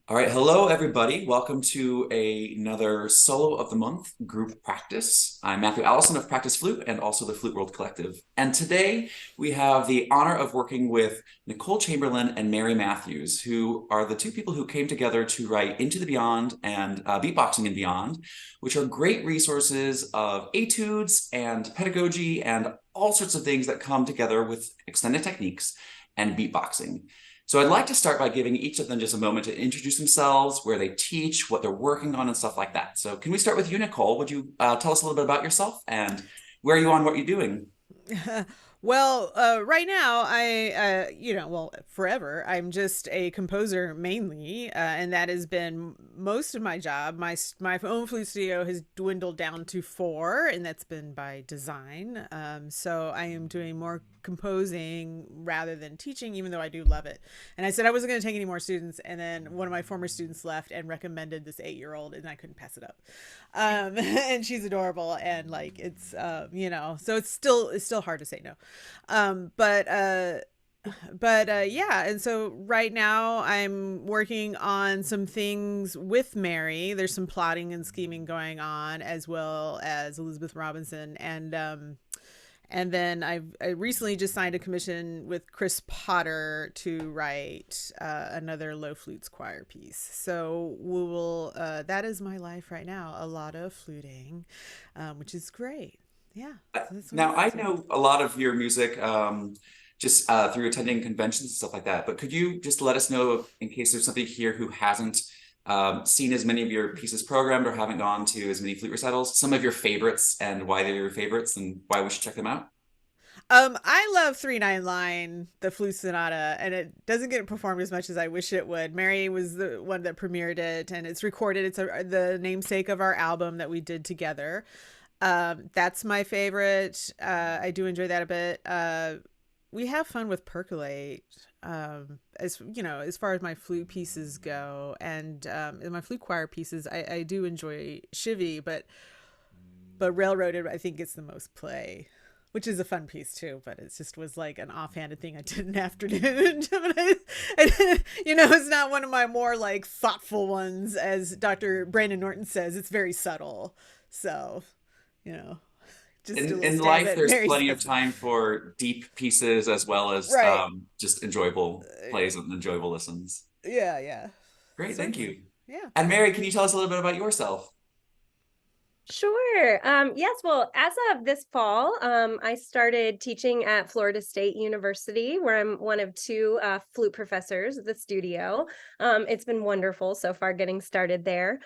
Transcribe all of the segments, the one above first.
All right, hello everybody. Welcome to another solo of the month group practice. I'm Matthew Allison of Practice Flute and also the Flute World Collective. And today we have the honor of working with Nicole Chamberlain and Mary Matthews, who are the two people who came together to write Into the Beyond and Beatboxing and Beyond, which are great resources of etudes and pedagogy and all sorts of things that come together with extended techniques and beatboxing. So I'd like to start by giving each of them just a moment to introduce themselves, where they teach, what they're working on, and stuff like that. So can we start with you, Nicole? Would you tell us a little bit about yourself and where are you on what you're doing? Right now, forever, I'm just a composer mainly, and that has been most of my job. My own flute studio has dwindled down to four, and that's been by design. So I am doing more composing rather than teaching, even though I do love it. And I said I wasn't going to take any more students, and then one of my former students left and recommended this 8-year-old, and I couldn't pass it up. And she's adorable, and like so it's still hard to say no. um but uh yeah, and so right now I'm working on some things with Mary. There's some plotting and scheming going on, as well as Elizabeth Robinson, and then I recently just signed a commission with Chris Potter to write another Low Flutes choir piece. So we will. That is my life right now. A lot of fluting, which is great. Yeah, so that's what I'm Now, up I to. know a lot of your music just through attending conventions and stuff like that, but could you just let us know in case there's somebody here who hasn't seen as many of your pieces programmed or haven't gone to as many flute recitals, some of your favorites and why they're your favorites and why we should check them out? I love 3/9 Line, the flute sonata, and it doesn't get performed as much as I wish it would. Mary was the one that premiered it, and it's recorded. The namesake of our album that we did together. That's my favorite. I do enjoy that a bit. We have fun with Percolate. As you know, as far as my flute pieces go, and in my flute choir pieces, I do enjoy Chivy, but Railroaded, I think, gets the most play, which is a fun piece too. But it just was like an offhanded thing I did in the afternoon. It's not one of my more like thoughtful ones, as Dr. Brandon Norton says. It's very subtle. So, you know, just a little In stab life, at there's Mary's plenty of husband. time for deep pieces as well as Right. just enjoyable plays and enjoyable listens. Yeah, yeah. Great, thank Certainly. you. Yeah. And Mary, can you tell us a little bit about yourself? Sure. Yes. Well, as of this fall, I started teaching at Florida State University, where I'm one of two flute professors at the studio. It's been wonderful so far getting started there.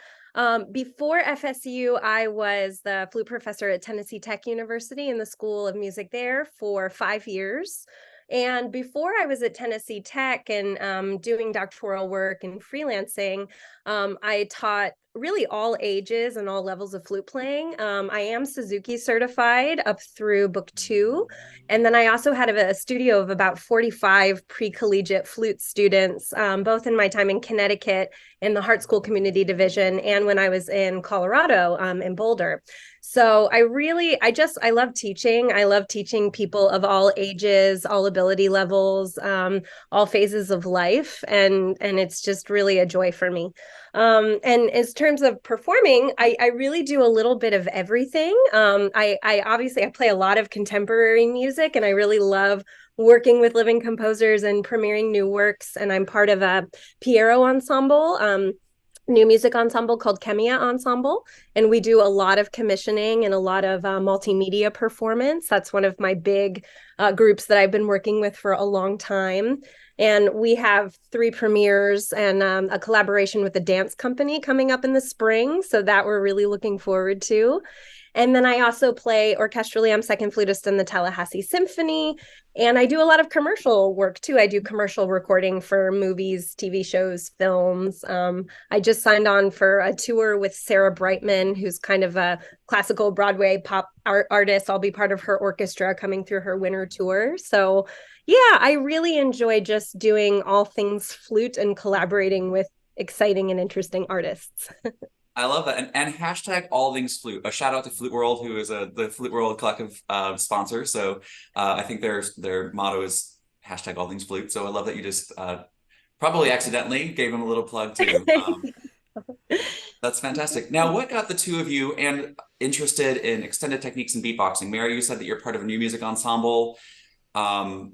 Before FSU, I was the flute professor at Tennessee Tech University in the School of Music there for 5 years. And before I was at Tennessee Tech and doing doctoral work and freelancing, I taught really all ages and all levels of flute playing. I am Suzuki certified up through book two. And then I also had a studio of about 45 pre-collegiate flute students, both in my time in Connecticut in the Hart School Community Division and when I was in Colorado in Boulder. So I love teaching. I love teaching people of all ages, all ability levels, all phases of life. And it's just really a joy for me. And in terms of performing, I really do a little bit of everything. I obviously I play a lot of contemporary music, and I really love working with living composers and premiering new works. And I'm part of a Piero ensemble. New music ensemble called Chemia Ensemble, and we do a lot of commissioning and a lot of multimedia performance. That's one of my big groups that I've been working with for a long time. And we have three premieres and a collaboration with a dance company coming up in the spring. So that we're really looking forward to. And then I also play orchestrally. I'm second flutist in the Tallahassee Symphony. And I do a lot of commercial work too. I do commercial recording for movies, TV shows, films. I just signed on for a tour with Sarah Brightman, who's kind of a classical Broadway pop artist. I'll be part of her orchestra coming through her winter tour. So yeah, I really enjoy just doing all things flute and collaborating with exciting and interesting artists. I love that. And hashtag all things flute. A shout out to Flute World, who is the Flute World Collective sponsor. So I think their motto is hashtag all things flute. So I love that you just Probably accidentally gave him a little plug too. That's fantastic. Now, what got the two of you and interested in extended techniques in beatboxing? Mary, you said that you're part of a new music ensemble. Um,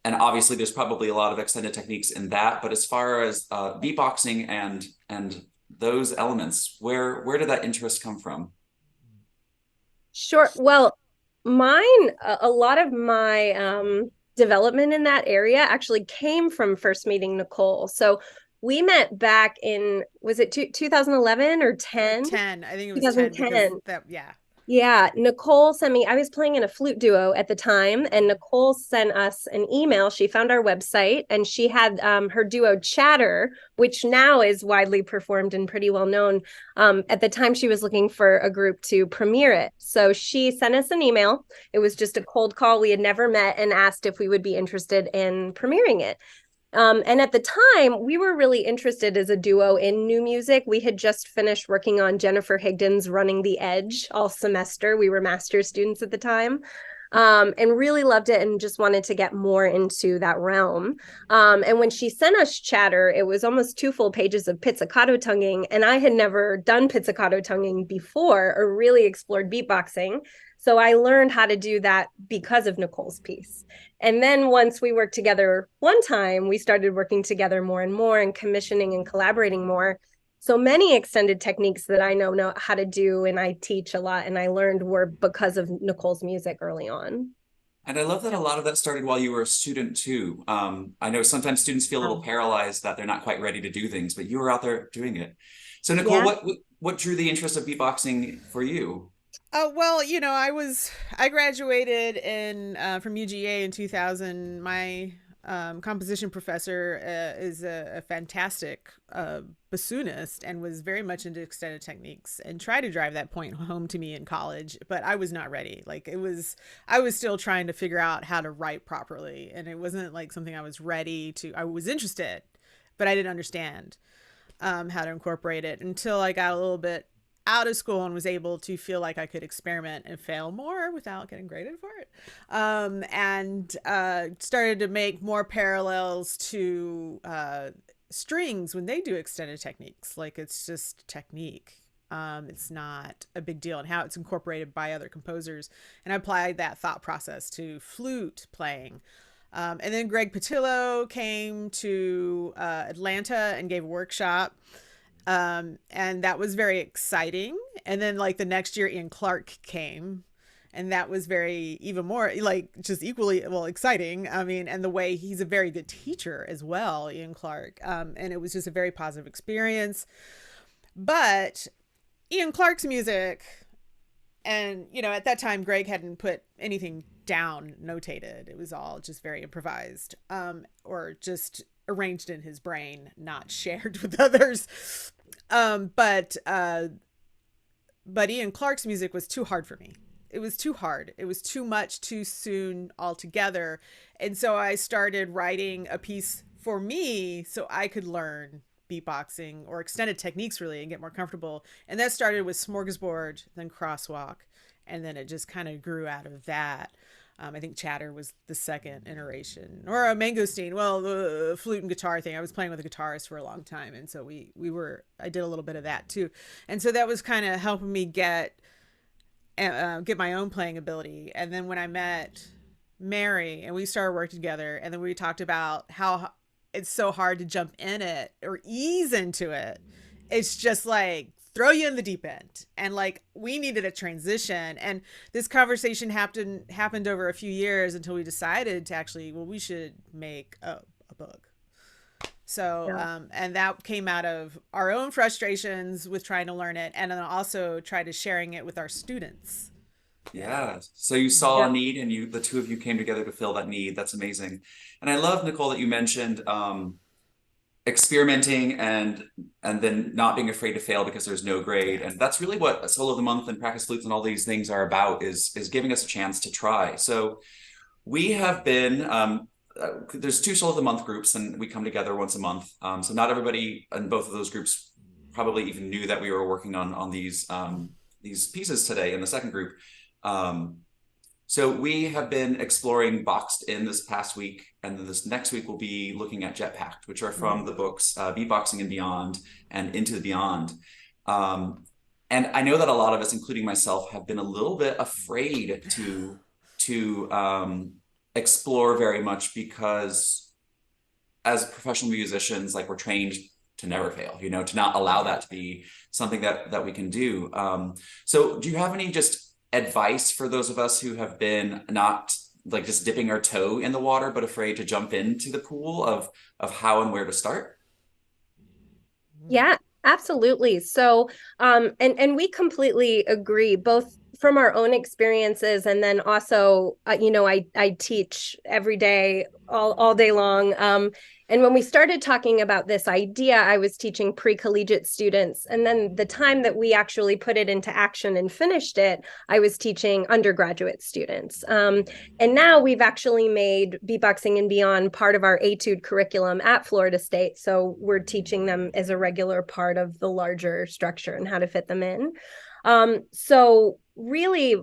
and obviously there's probably a lot of extended techniques in that, but as far as beatboxing and those elements, where did that interest come from? Sure. Well, mine, a lot of my development in that area actually came from first meeting Nicole. So we met back in, was it 2011 or 10? 10. I think it was 10 because 2010. that, yeah. Yeah, Nicole sent me, I was playing in a flute duo at the time, and Nicole sent us an email. She found our website and she had her duo Chatter, which now is widely performed and pretty well known. At the time, she was looking for a group to premiere it. So she sent us an email. It was just a cold call. We had never met and asked if we would be interested in premiering it. And at the time, we were really interested as a duo in new music. We had just finished working on Jennifer Higdon's Running the Edge all semester. We were master's students at the time. And really loved it and just wanted to get more into that realm. And when she sent us Chatter, it was almost 2 full pages of pizzicato tonguing. And I had never done pizzicato tonguing before or really explored beatboxing. So I learned how to do that because of Nicole's piece. And then once we worked together one time, we started working together more and more and commissioning and collaborating more. So many extended techniques that I know how to do and I teach a lot and I learned were because of Nicole's music early on. And I love that a lot of that started while you were a student too. I know sometimes students feel a little paralyzed that they're not quite ready to do things, but you were out there doing it. So Nicole, Yeah. what drew the interest of beatboxing for you? Well, I graduated in from UGA in 2000. My composition professor is a fantastic bassoonist and was very much into extended techniques and tried to drive that point home to me in college, but I was not ready. I was still trying to figure out how to write properly, and it wasn't like something I was ready to. I was interested, but I didn't understand how to incorporate it until I got a little bit out of school and was able to feel like I could experiment and fail more without getting graded for it. And started to make more parallels to strings when they do extended techniques. Like it's just technique. It's not a big deal, and how it's incorporated by other composers. And I applied that thought process to flute playing. And then Greg Patillo came to Atlanta and gave a workshop. And that was very exciting. And then like the next year, Ian Clark came, and that was very even more like just equally well exciting. I mean, and the way he's a very good teacher as well, Ian Clark. And it was just a very positive experience. But Ian Clark's music, and at that time Greg hadn't put anything down notated. It was all just very improvised, or just arranged in his brain, not shared with others. But Ian Clark's music was too hard for me. It was too hard. It was too much too soon altogether. And so I started writing a piece for me so I could learn beatboxing or extended techniques really and get more comfortable. And that started with Smorgasbord, then Crosswalk, and then it just kind of grew out of that. I think Chatter was the second iteration, or a mangosteen. Well, the flute and guitar thing. I was playing with a guitarist for a long time, and so I did a little bit of that too, and so that was kind of helping me get my own playing ability. And then when I met Mary and we started working together, and then we talked about how it's so hard to jump in it or ease into it. It's just like throw you in the deep end, and like we needed a transition, and this conversation happened over a few years until we decided to actually, well, we should make a book. So Yeah. And that came out of our own frustrations with trying to learn it, and then also try to sharing it with our students. Yeah. So you saw a Yeah. need and the two of you came together to fill that need. That's amazing. And I love, Nicole, that you mentioned experimenting and then not being afraid to fail because there's no grade. And that's really what a Solo of the Month and Practice Flutes and all these things are about, is giving us a chance to try. So we have been there's 2 Solo of the Month groups, and we come together once a month. So not everybody in both of those groups probably even knew that we were working on these pieces today in the second group. So we have been exploring Boxed In this past week, and then this next week we'll be looking at Jetpacked, which are from the books Beatboxing and Beyond and Into the Beyond. And I know that a lot of us, including myself, have been a little bit afraid to explore very much because as professional musicians, like we're trained to never fail, you know, to not allow that to be something that we can do. So do you have any just advice for those of us who have been not like just dipping our toe in the water, but afraid to jump into the pool of how and where to start? Yeah, absolutely. So, and we completely agree, both from our own experiences, and then also, I teach every day, all day long. And when we started talking about this idea, I was teaching pre-collegiate students, and then the time that we actually put it into action and finished it, I was teaching undergraduate students. And now we've actually made Beatboxing and Beyond part of our etude curriculum at Florida State. So we're teaching them as a regular part of the larger structure and how to fit them in. So really,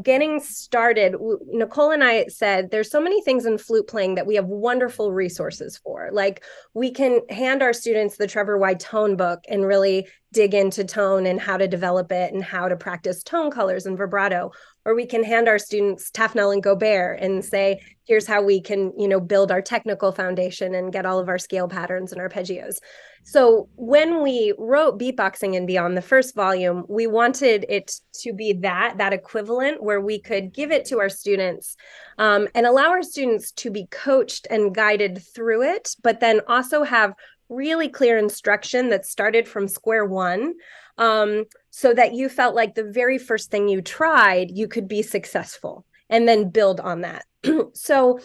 getting started, Nicole and I said there's so many things in flute playing that we have wonderful resources for. Like we can hand our students the Trevor White tone book and really dig into tone and how to develop it and how to practice tone colors and vibrato. Or we can hand our students Tafnel and Gobert and say, here's how we can, build our technical foundation and get all of our scale patterns and arpeggios. So when we wrote Beatboxing and Beyond, the first volume, we wanted it to be that equivalent where we could give it to our students and allow our students to be coached and guided through it, but then also have really clear instruction that started from square one, so that you felt like the very first thing you tried, you could be successful and then build on that. So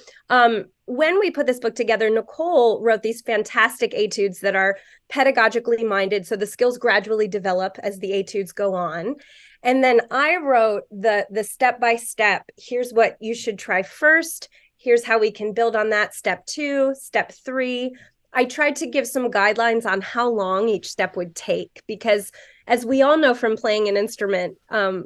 when we put this book together, Nicole wrote these fantastic etudes that are pedagogically minded. So the skills gradually develop as the etudes go on. And then I wrote the step-by-step, here's what you should try first. Here's how we can build on that. Step 2, step 3. I tried to give some guidelines on how long each step would take, because as we all know from playing an instrument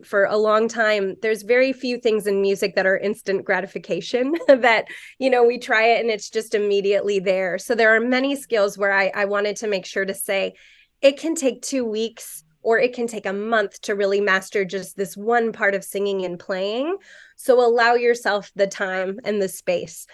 for a long time, there's very few things in music that are instant gratification that, we try it and it's just immediately there. So there are many skills where I wanted to make sure to say it can take 2 weeks or it can take a month to really master just this one part of singing and playing. So allow yourself the time and the space.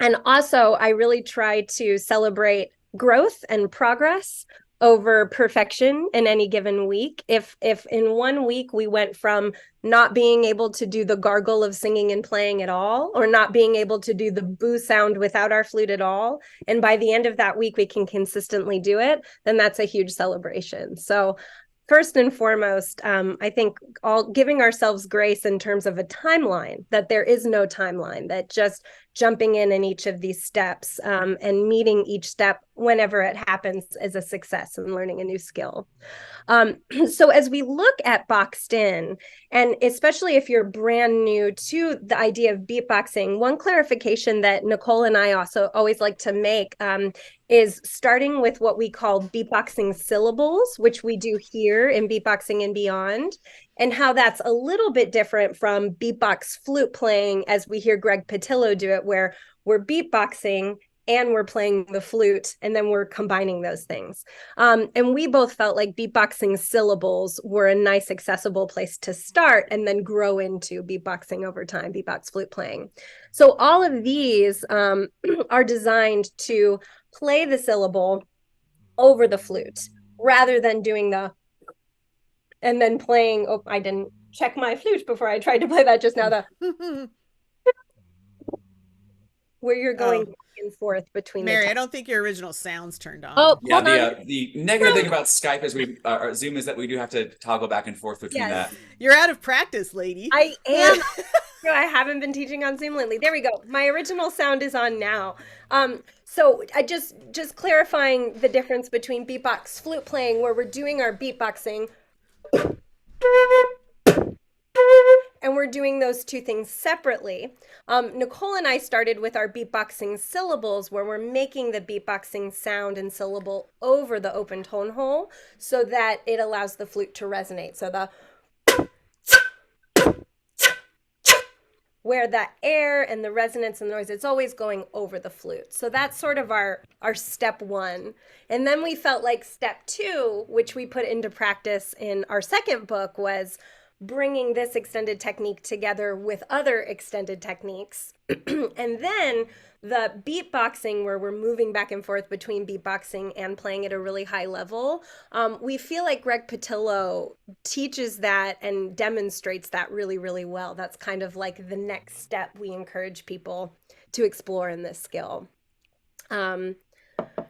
And also, I really try to celebrate growth and progress over perfection in any given week. If in 1 week we went from not being able to do the gargle of singing and playing at all, or not being able to do the boo sound without our flute at all, and by the end of that week we can consistently do it, then that's a huge celebration. So first and foremost, I think all giving ourselves grace in terms of a timeline, that there is no timeline, that just jumping in each of these steps and meeting each step whenever it happens is a success in learning a new skill. So as we look at Boxed In, and especially if you're brand new to the idea of beatboxing, one clarification that Nicole and I also always like to make is starting with what we call beatboxing syllables, which we do here in Beatboxing and Beyond, and how that's a little bit different from beatbox flute playing as we hear Greg Patillo do it, where we're beatboxing and we're playing the flute, and then we're combining those things. And we both felt like beatboxing syllables were a nice, accessible place to start and then grow into beatboxing over time, beatbox flute playing. So all of these are designed to play the syllable over the flute rather than doing the and then playing. Oh, I didn't check my flute before I tried to play that just now. The where you're going back and forth between Mary, the I don't think your original sound's turned on. Oh, Yeah, hold on. the negative thing about Skype is or Zoom is that we do have to toggle back and forth between Yes. that. You're out of practice, lady. I am. I haven't been teaching on Zoom lately. There we go. My original sound is on now. So I just clarifying the difference between beatbox flute playing, where we're doing our beatboxing, and we're doing those two things separately. Nicole and I started with our beatboxing syllables, where we're making the beatboxing sound and syllable over the open tone hole so that it allows the flute to resonate. So the where that air and the resonance and the noise, it's always going over the flute. So that's sort of our step one. And then we felt like step two, which we put into practice in our second book, was bringing this extended technique together with other extended techniques. And then the beatboxing, where we're moving back and forth between beatboxing and playing at a really high level, we feel like Greg Patillo teaches that and demonstrates that really, really well. That's kind of like the next step we encourage people to explore in this skill.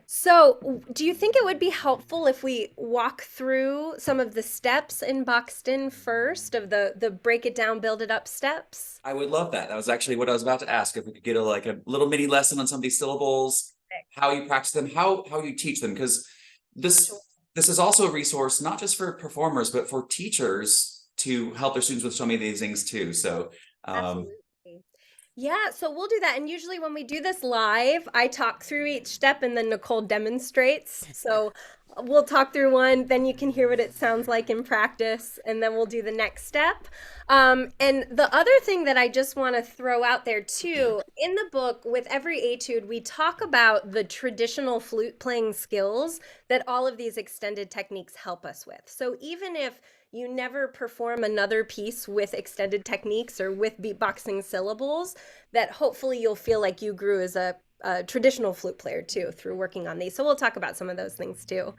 So do you think it would be helpful if we walk through some of the steps in Boxton first, of the break it down, build it up steps? I would love that. That was actually what I was about to ask. If we could get a little mini lesson on some of these syllables, how you practice them, how you teach them, because this is also a resource not just for performers but for teachers to help their students with so many of these things too. So Absolutely. Yeah, so we'll do that. And usually when we do this live, I talk through each step and then Nicole demonstrates. So we'll talk through one, then you can hear what it sounds like in practice, and then we'll do the next step. And the other thing that I just want to throw out there too, in the book, with every etude, we talk about the traditional flute playing skills that all of these extended techniques help us with. So even if you never perform another piece with extended techniques or with beatboxing syllables, that hopefully you'll feel like you grew as a traditional flute player too through working on these. So we'll talk about some of those things too.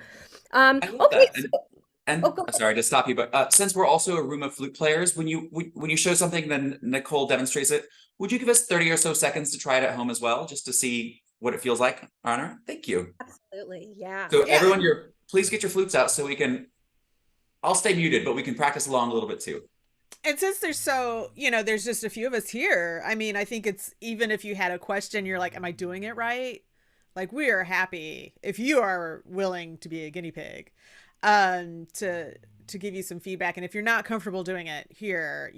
I love Okay. that. And sorry to stop you, but since we're also a room of flute players, when you show something, then Nicole demonstrates it. Would you give us 30 or so seconds to try it at home as well, just to see what it feels like? Honor, thank you. Absolutely, yeah. So everyone, please get your flutes out so we can. I'll stay muted, but we can practice along a little bit too. And since there's there's just a few of us here, I mean, I think it's, even if you had a question, you're like, am I doing it right? Like, we are happy if you are willing to be a guinea pig, to give you some feedback. And if you're not comfortable doing it here,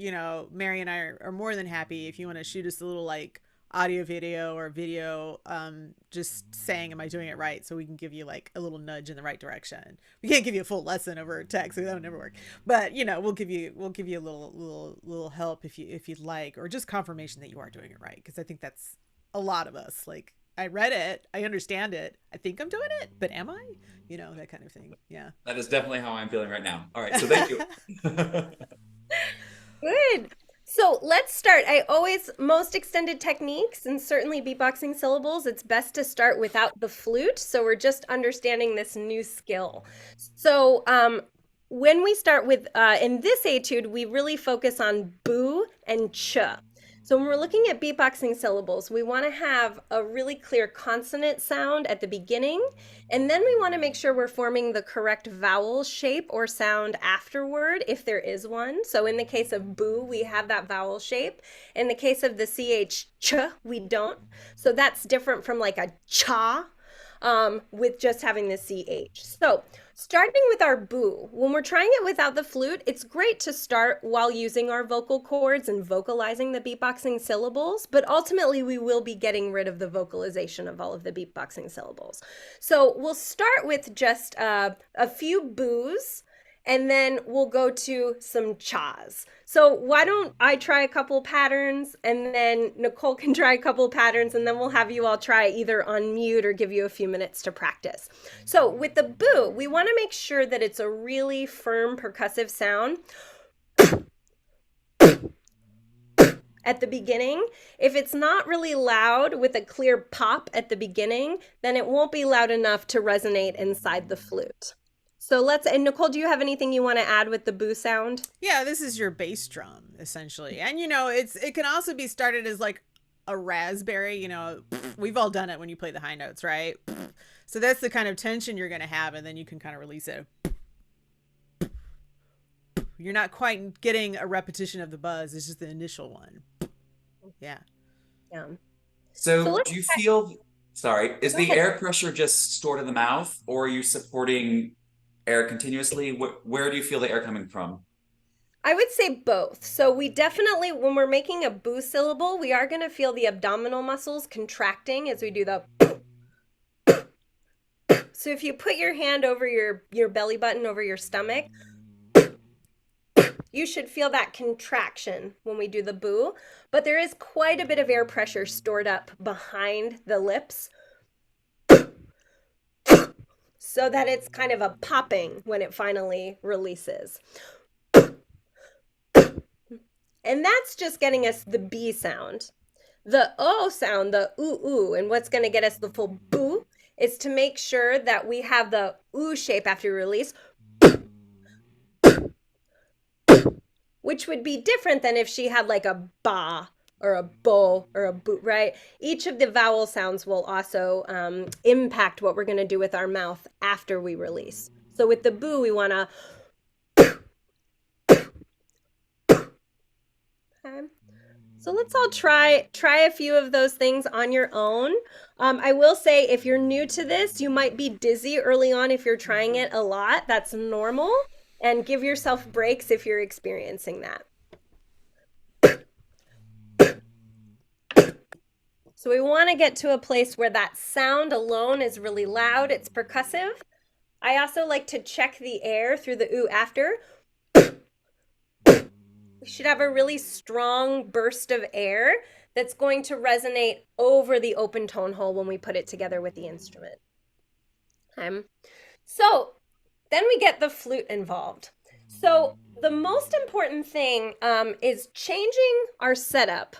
Mary and I are more than happy if you want to shoot us a little like audio video or video, just saying, am I doing it right? So we can give you like a little nudge in the right direction. We can't give you a full lesson over text, so that would never work. But we'll give you a little help if you'd like, or just confirmation that you are doing it right. Because I think that's a lot of us. Like, I read it, I understand it, I think I'm doing it, but am I? That kind of thing. Yeah. That is definitely how I'm feeling right now. All right, so thank you. Good. So let's start. Most extended techniques, and certainly beatboxing syllables, it's best to start without the flute. So we're just understanding this new skill. So when we start with, in this etude, we really focus on boo and ch. So when we're looking at beatboxing syllables, we want to have a really clear consonant sound at the beginning, and then we want to make sure we're forming the correct vowel shape or sound afterward, if there is one. So in the case of boo, we have that vowel shape. In the case of the ch, we don't. So that's different from like a cha, with just having the ch. So starting with our boo, when we're trying it without the flute, it's great to start while using our vocal cords and vocalizing the beatboxing syllables, but ultimately we will be getting rid of the vocalization of all of the beatboxing syllables. So we'll start with just a few boos, and then we'll go to some chas. So why don't I try a couple patterns, and then Nicole can try a couple patterns, and then we'll have you all try either on mute or give you a few minutes to practice. So with the boo, we want to make sure that it's a really firm percussive sound at the beginning. If it's not really loud with a clear pop at the beginning, then it won't be loud enough to resonate inside the flute. So and Nicole, do you have anything you want to add with the boo sound? Yeah, this is your bass drum, essentially. And, it can also be started as like a raspberry, we've all done it when you play the high notes, right? So that's the kind of tension you're going to have, and then you can kind of release it. You're not quite getting a repetition of the buzz. It's just the initial one. Yeah. Yeah. So do you feel, sorry, is the air pressure just stored in the mouth, or are you supporting air continuously? Where do you feel the air coming from? I would say both. So we definitely, when we're making a boo syllable, we are going to feel the abdominal muscles contracting as we do the. So if you put your hand over your belly button, over your stomach, you should feel that contraction when we do the boo, but there is quite a bit of air pressure stored up behind the lips so that it's kind of a popping when it finally releases. And that's just getting us the B sound. The O sound, the ooh ooh, and what's going to get us the full boo is to make sure that we have the ooh shape after you release, which would be different than if she had like a ba or a bo or a boo, right? Each of the vowel sounds will also impact what we're going to do with our mouth after we release. So with the boo, we want to okay. So let's all try a few of those things on your own. I will say if you're new to this, you might be dizzy early on if you're trying it a lot. That's normal. And give yourself breaks if you're experiencing that. So we want to get to a place where that sound alone is really loud. It's percussive. I also like to check the air through the ooh after. We should have a really strong burst of air that's going to resonate over the open tone hole when we put it together with the instrument. So then we get the flute involved. So the most important thing is changing our setup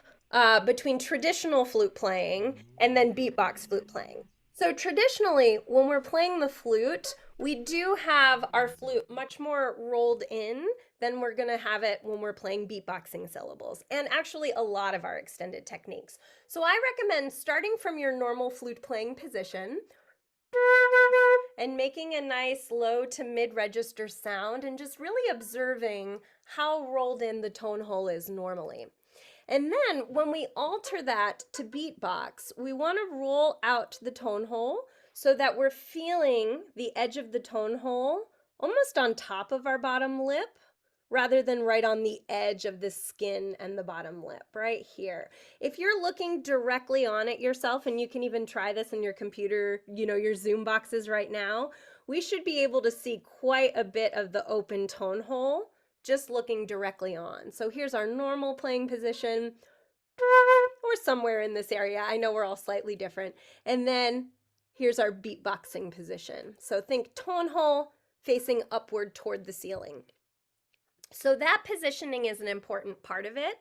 between traditional flute playing and then beatbox flute playing. So traditionally, when we're playing the flute, we do have our flute much more rolled in than we're going to have it when we're playing beatboxing syllables, and actually a lot of our extended techniques. So I recommend starting from your normal flute playing position and making a nice low to mid register sound and just really observing how rolled in the tone hole is normally. And then when we alter that to beatbox, we want to roll out the tone hole so that we're feeling the edge of the tone hole almost on top of our bottom lip rather than right on the edge of the skin and the bottom lip, right here. If you're looking directly on it yourself, and you can even try this in your computer, your Zoom boxes right now, we should be able to see quite a bit of the open tone hole just looking directly on. So here's our normal playing position, or somewhere in this area. I know we're all slightly different. And then here's our beatboxing position. So think tone hole facing upward toward the ceiling. So that positioning is an important part of it.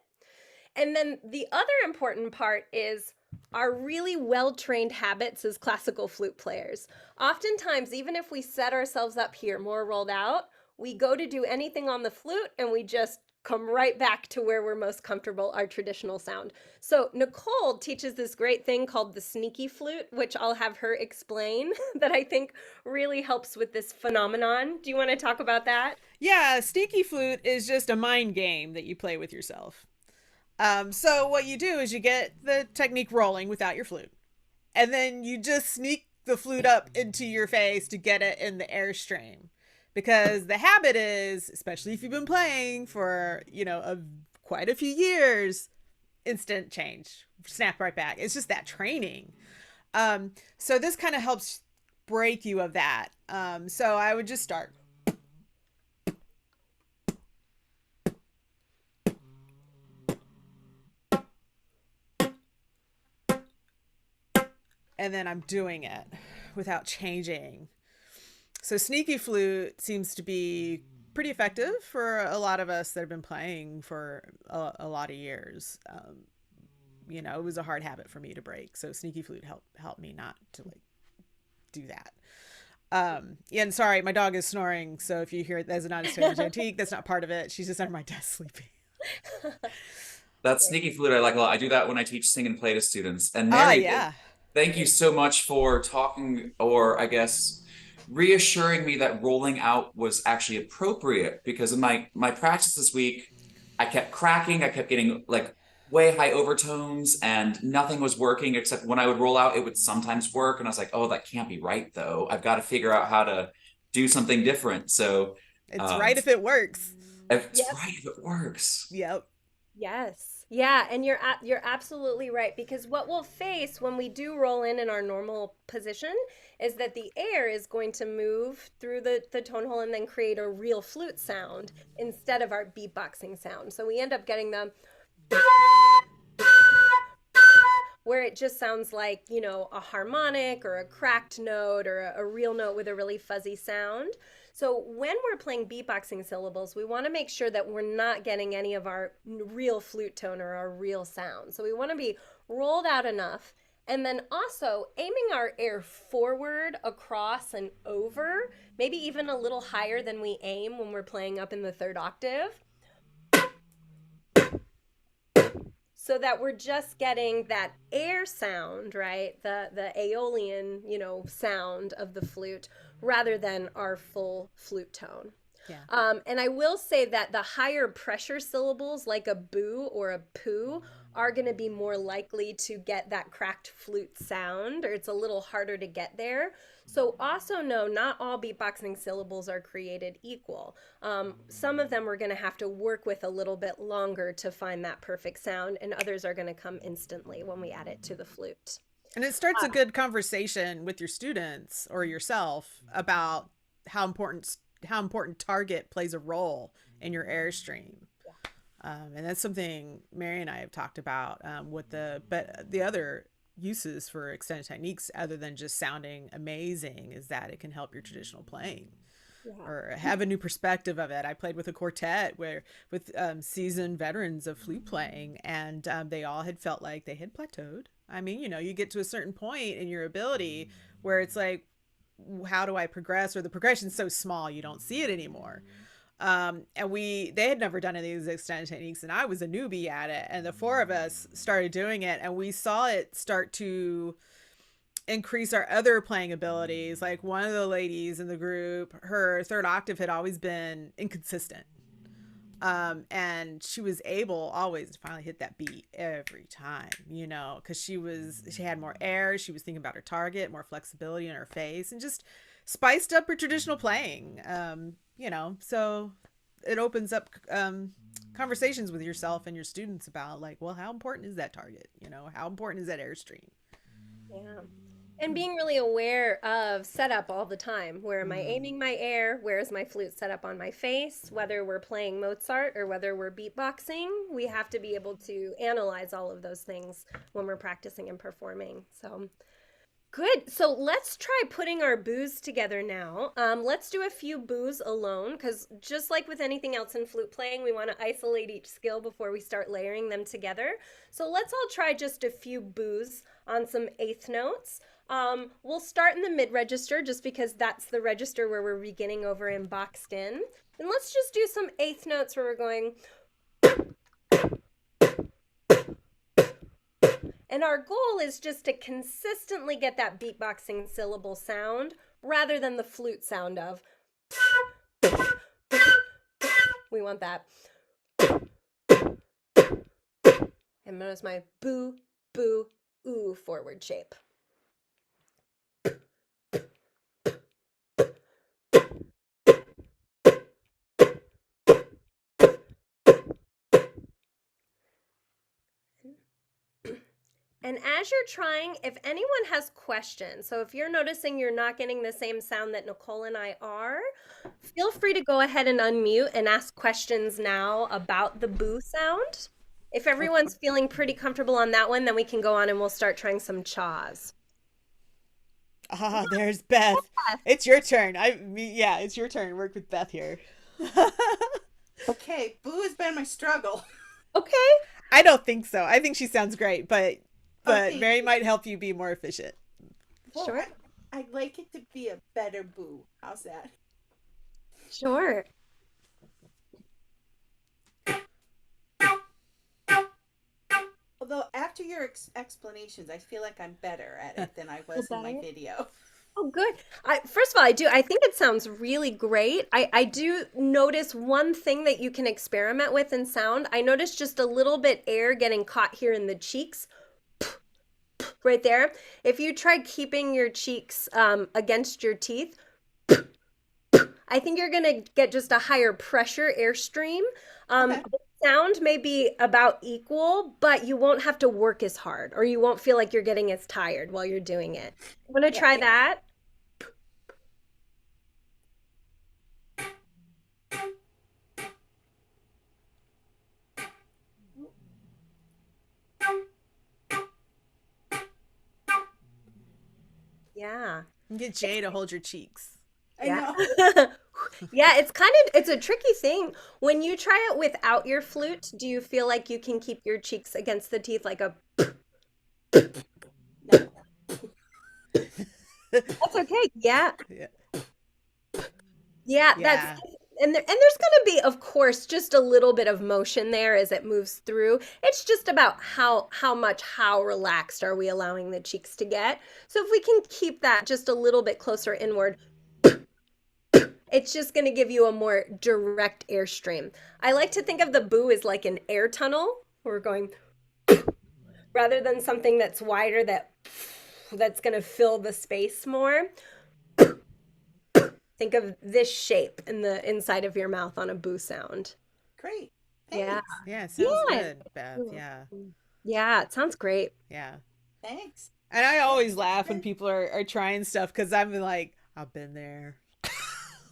And then the other important part is our really well-trained habits as classical flute players. Oftentimes, even if we set ourselves up here more rolled out, we go to do anything on the flute and we just come right back to where we're most comfortable, our traditional sound. So Nicole teaches this great thing called the sneaky flute, which I'll have her explain, that I think really helps with this phenomenon. Do you want to talk about that? Yeah, sneaky flute is just a mind game that you play with yourself. So what you do is you get the technique rolling without your flute, and then you just sneak the flute up into your face to get it in the airstream. Because the habit is, especially if you've been playing for, quite a few years, instant change, snap right back. It's just that training. So this kind of helps break you of that. So I would just start. And then I'm doing it without changing. So sneaky flute seems to be pretty effective for a lot of us that have been playing for a lot of years. It was a hard habit for me to break. So sneaky flute helped me not to do that. And sorry, my dog is snoring. So if you hear it, that's not a strange antique. That's not part of it. She's just under my desk sleeping. That sneaky flute I like a lot. I do that when I teach sing and play to students. And Mary, Yeah. Thank you so much for talking, or I guess reassuring me that rolling out was actually appropriate, because in my practice this week, I kept cracking, I kept getting way high overtones, and nothing was working, except when I would roll out, it would sometimes work. And I was like, oh, that can't be right though. I've got to figure out how to do something different. So it's right if it works. It's right if it works. Yep. Yes. Yeah, and you're absolutely right because what we'll face when we do roll in our normal position is that the air is going to move through the tone hole and then create a real flute sound instead of our beatboxing sound. So we end up getting the where it just sounds like, a harmonic or a cracked note or a real note with a really fuzzy sound. So when we're playing beatboxing syllables, we want to make sure that we're not getting any of our real flute tone or our real sound. So we want to be rolled out enough. And then also aiming our air forward, across, and over, maybe even a little higher than we aim when we're playing up in the third octave, so that we're just getting that air sound, right? The Aeolian, sound of the flute rather than our full flute tone. Yeah. And I will say that the higher pressure syllables like a boo or a poo are going to be more likely to get that cracked flute sound, or it's a little harder to get there. So also know not all beatboxing syllables are created equal. Some of them we're going to have to work with a little bit longer to find that perfect sound, and others are going to come instantly when we add it to the flute. And it starts a good conversation with your students or yourself about how important target plays a role in your airstream. And that's something Mary and I have talked about with the other uses for extended techniques other than just sounding amazing is that it can help your traditional playing. Yeah. Or have a new perspective of it. I played with a quartet with seasoned veterans of flute playing, and they all had felt like they had plateaued. I mean, you get to a certain point in your ability where it's like, how do I progress? Or the progression's so small you don't see it anymore. And they had never done any of these extended techniques, and I was a newbie at it, and the four of us started doing it, and we saw it start to increase our other playing abilities. Like one of the ladies in the group, her third octave had always been inconsistent. And she was able always to finally hit that beat every time, because she had more air. She was thinking about her target, more flexibility in her face, and just spiced up her traditional playing. So it opens up conversations with yourself and your students about like, well, how important is that target? How important is that airstream? Yeah. And being really aware of setup all the time. Where am I aiming my air? Where is my flute set up on my face? Whether we're playing Mozart or whether we're beatboxing, we have to be able to analyze all of those things when we're practicing and performing. So good. So let's try putting our boos together now. Let's do a few boos alone, because just like with anything else in flute playing, we want to isolate each skill before we start layering them together. So let's all try just a few boos on some eighth notes. We'll start in the mid register just because that's the register where we're beginning over in boxed in. And let's just do some eighth notes where we're going. And our goal is just to consistently get that beatboxing syllable sound rather than the flute sound of. We want that. And notice my boo, boo, ooh forward shape. And as you're trying, if anyone has questions, so if you're noticing you're not getting the same sound that Nicole and I are, feel free to go ahead and unmute and ask questions now about the boo sound. If everyone's feeling pretty comfortable on that one, then we can go on and we'll start trying some chaws. There's Beth. It's your turn. It's your turn. Work with Beth here. Okay, boo has been my struggle. Okay. I don't think so. I think she sounds great, but Mary might help you be more efficient. Well, sure. I'd like it to be a better boo. How's that? Sure. Although after your explanations, I feel like I'm better at it than I was in my video. Oh, good. First of all, I think it sounds really great. I do notice one thing that you can experiment with in sound. I noticed just a little bit air getting caught here in the cheeks. Right there. If you try keeping your cheeks against your teeth, I think you're going to get just a higher pressure airstream. Okay. sound may be about equal, but you won't have to work as hard, or you won't feel like you're getting as tired while you're doing it. Want to Yeah, try that? Yeah. Get Jay to hold your cheeks. I Yeah. know. Yeah, it's a tricky thing. When you try it without your flute, do you feel like you can keep your cheeks against the teeth like a No. That's okay. Yeah. Yeah. Yeah, that's Yeah. and there's going to be, of course, just a little bit of motion there as it moves through. It's just about how relaxed are we allowing the cheeks to get. So if we can keep that just a little bit closer inward, it's just going to give you a more direct airstream. I like to think of the boo as like an air tunnel. We're going rather than something that's wider that's going to fill the space more. Think of this shape in the inside of your mouth on a boo sound. Great. Yeah. Thanks. Yeah, it sounds Yeah. good, Beth. Yeah. Yeah, it sounds great. Yeah. Thanks. And I always laugh when people are trying stuff because I'm like, I've been there.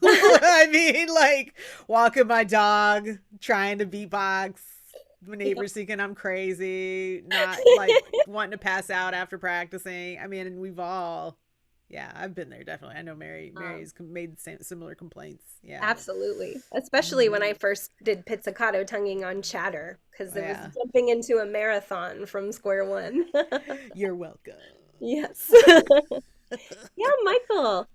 I mean, like walking my dog, trying to beatbox, my neighbors thinking I'm crazy, not like wanting to pass out after practicing. I mean, and we've all, yeah, I've been there definitely. I know Mary's made similar complaints. Yeah, Absolutely. Especially when I first did pizzicato tonguing on chatter, because it Yeah. was jumping into a marathon from square one. You're welcome. Yes. Yeah, Michael.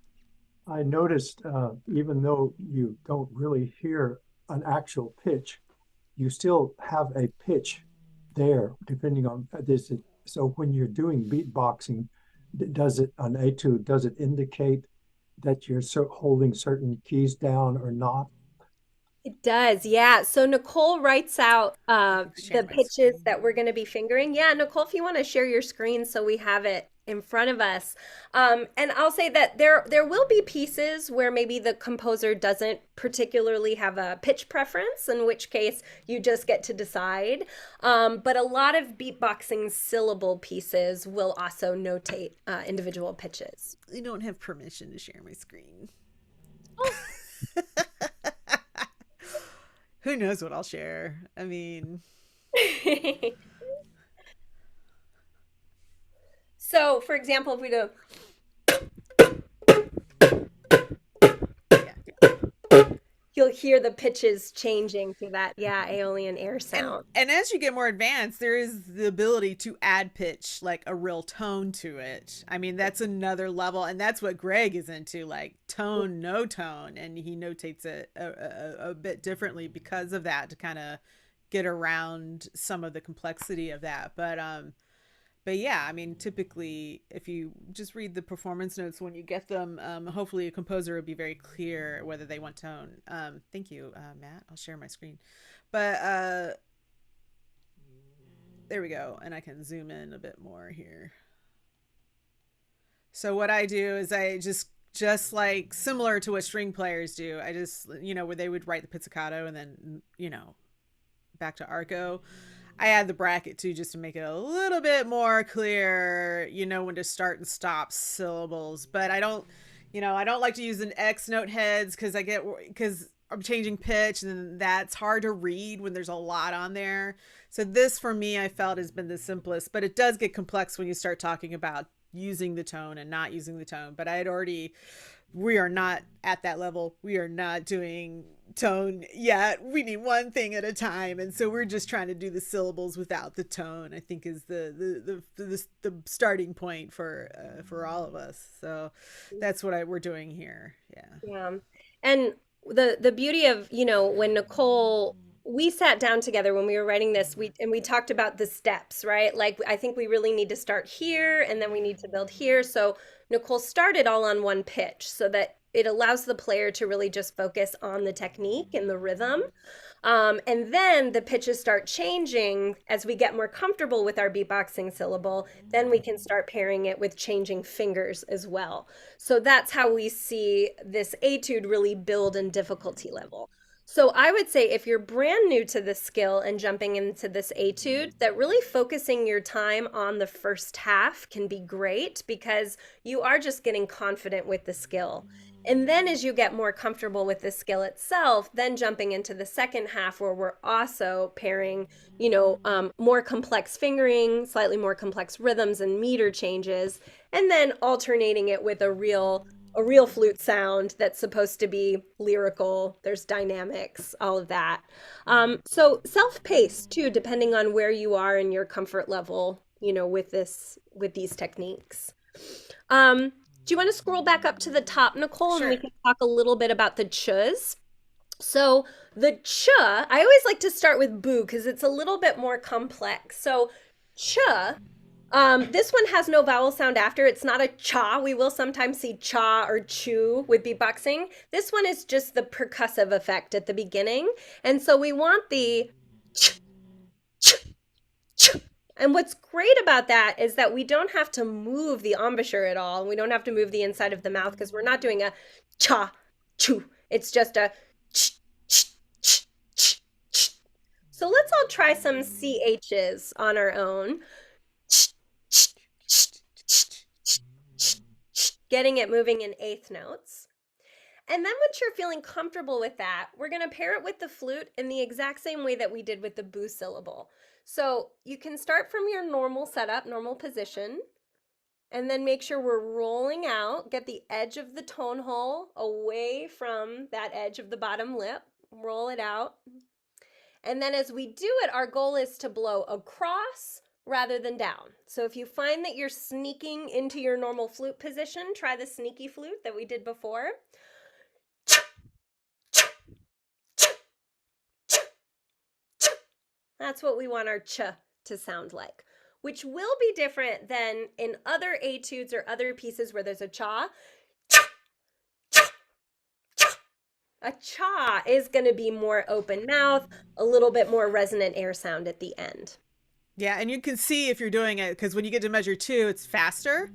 I noticed, even though you don't really hear an actual pitch, you still have a pitch there, depending on this. So when you're doing beatboxing, does it an etude? Does it indicate that you're holding certain keys down or not? It does, yeah. So Nicole writes out Share the my pitches screen. that we're going to be fingering. Yeah, Nicole, if you want to share your screen so we have it in front of us. And I'll say that there will be pieces where maybe the composer doesn't particularly have a pitch preference, in which case you just get to decide. But a lot of beatboxing syllable pieces will also notate individual pitches. I don't have permission to share my screen. Who knows what I'll share? I mean, So, for example, if we go, yeah. you'll hear the pitches changing to that, yeah, Aeolian air sound. And as you get more advanced, there is the ability to add pitch, like a real tone to it. I mean, that's another level, and that's what Greg is into, like tone, no tone, and he notates it a bit differently because of that to kind of get around some of the complexity of that. But yeah, I mean, typically, if you just read the performance notes when you get them, hopefully a composer will be very clear whether they want tone. Thank you, Matt. I'll share my screen. But there we go. And I can zoom in a bit more here. So what I do is I just like similar to what string players do. I just, where they would write the pizzicato and then, back to arco. I add the bracket too, just to make it a little bit more clear, when to start and stop syllables. But I don't like to use an X note heads because I'm changing pitch and then that's hard to read when there's a lot on there. So this for me, I felt has been the simplest, but it does get complex when you start talking about using the tone and not using the tone. But we are not at that level. We are not doing tone yet. We need one thing at a time, and so we're just trying to do the syllables without the tone. I think is the starting point for all of us. So that's what we're doing here. Yeah. And the beauty of, when Nicole, we sat down together when we were writing this, we talked about the steps, right? Like, I think we really need to start here and then we need to build here. So Nicole started all on one pitch so that it allows the player to really just focus on the technique and the rhythm. And then the pitches start changing as we get more comfortable with our beatboxing syllable. Then we can start pairing it with changing fingers as well. So that's how we see this etude really build in difficulty level. So I would say if you're brand new to this skill and jumping into this etude, that really focusing your time on the first half can be great because you are just getting confident with the skill. And then as you get more comfortable with the skill itself, then jumping into the second half where we're also pairing, more complex fingering, slightly more complex rhythms and meter changes, and then alternating it with a real flute sound that's supposed to be lyrical. There's dynamics, all of that. So self-paced too, depending on where you are in your comfort level, with these techniques. Do you want to scroll back up to the top, Nicole, and we Sure. can talk a little bit about the chus? So the ch, I always like to start with boo because it's a little bit more complex. So ch, this one has no vowel sound after. It's not a cha. We will sometimes see cha or chu with beatboxing. This one is just the percussive effect at the beginning. And so we want the ch, ch, ch. And what's great about that is that we don't have to move the embouchure at all. We don't have to move the inside of the mouth because we're not doing a cha, chu. It's just a ch, ch, ch, ch, ch. So let's all try some CHs on our own. Getting it moving in eighth notes. And then once you're feeling comfortable with that, we're going to pair it with the flute in the exact same way that we did with the boo syllable. So you can start from your normal setup, normal position, and then make sure we're rolling out, get the edge of the tone hole away from that edge of the bottom lip, roll it out. And then as we do it, our goal is to blow across rather than down. So if you find that you're sneaking into your normal flute position, try the sneaky flute that we did before. That's what we want our ch to sound like, which will be different than in other etudes or other pieces where there's a cha. A cha is going to be more open mouth, a little bit more resonant air sound at the end. Yeah, and you can see if you're doing it because when you get to measure 2, it's faster.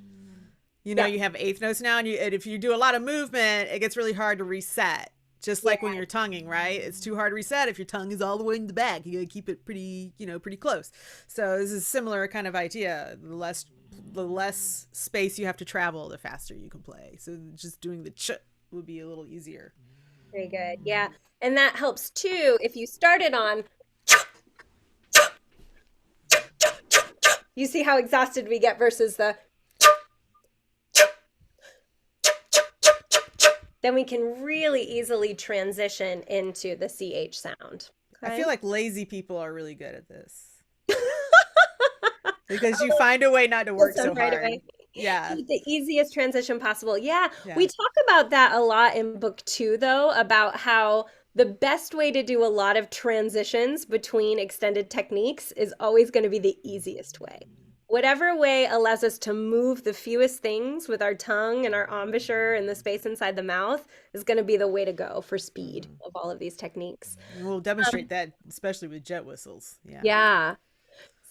Yeah. You have eighth notes now, and if you do a lot of movement, it gets really hard to reset. Just like when you're tonguing, right? It's too hard to reset if your tongue is all the way in the back. You gotta keep it pretty close. So this is a similar kind of idea. The less space you have to travel, the faster you can play. So just doing the ch would be a little easier. Very good. Yeah. And that helps too if you started on. You see how exhausted we get versus the. Then we can really easily transition into the CH sound. Okay? I feel like lazy people are really good at this. Because you find a way not to work so hard. Away. Yeah. The easiest transition possible. Yeah. We talk about that a lot in book 2, though, about how the best way to do a lot of transitions between extended techniques is always going to be the easiest way. Whatever way allows us to move the fewest things with our tongue and our embouchure and the space inside the mouth is going to be the way to go for speed of all of these techniques. We'll demonstrate that, especially with jet whistles. Yeah. Yeah.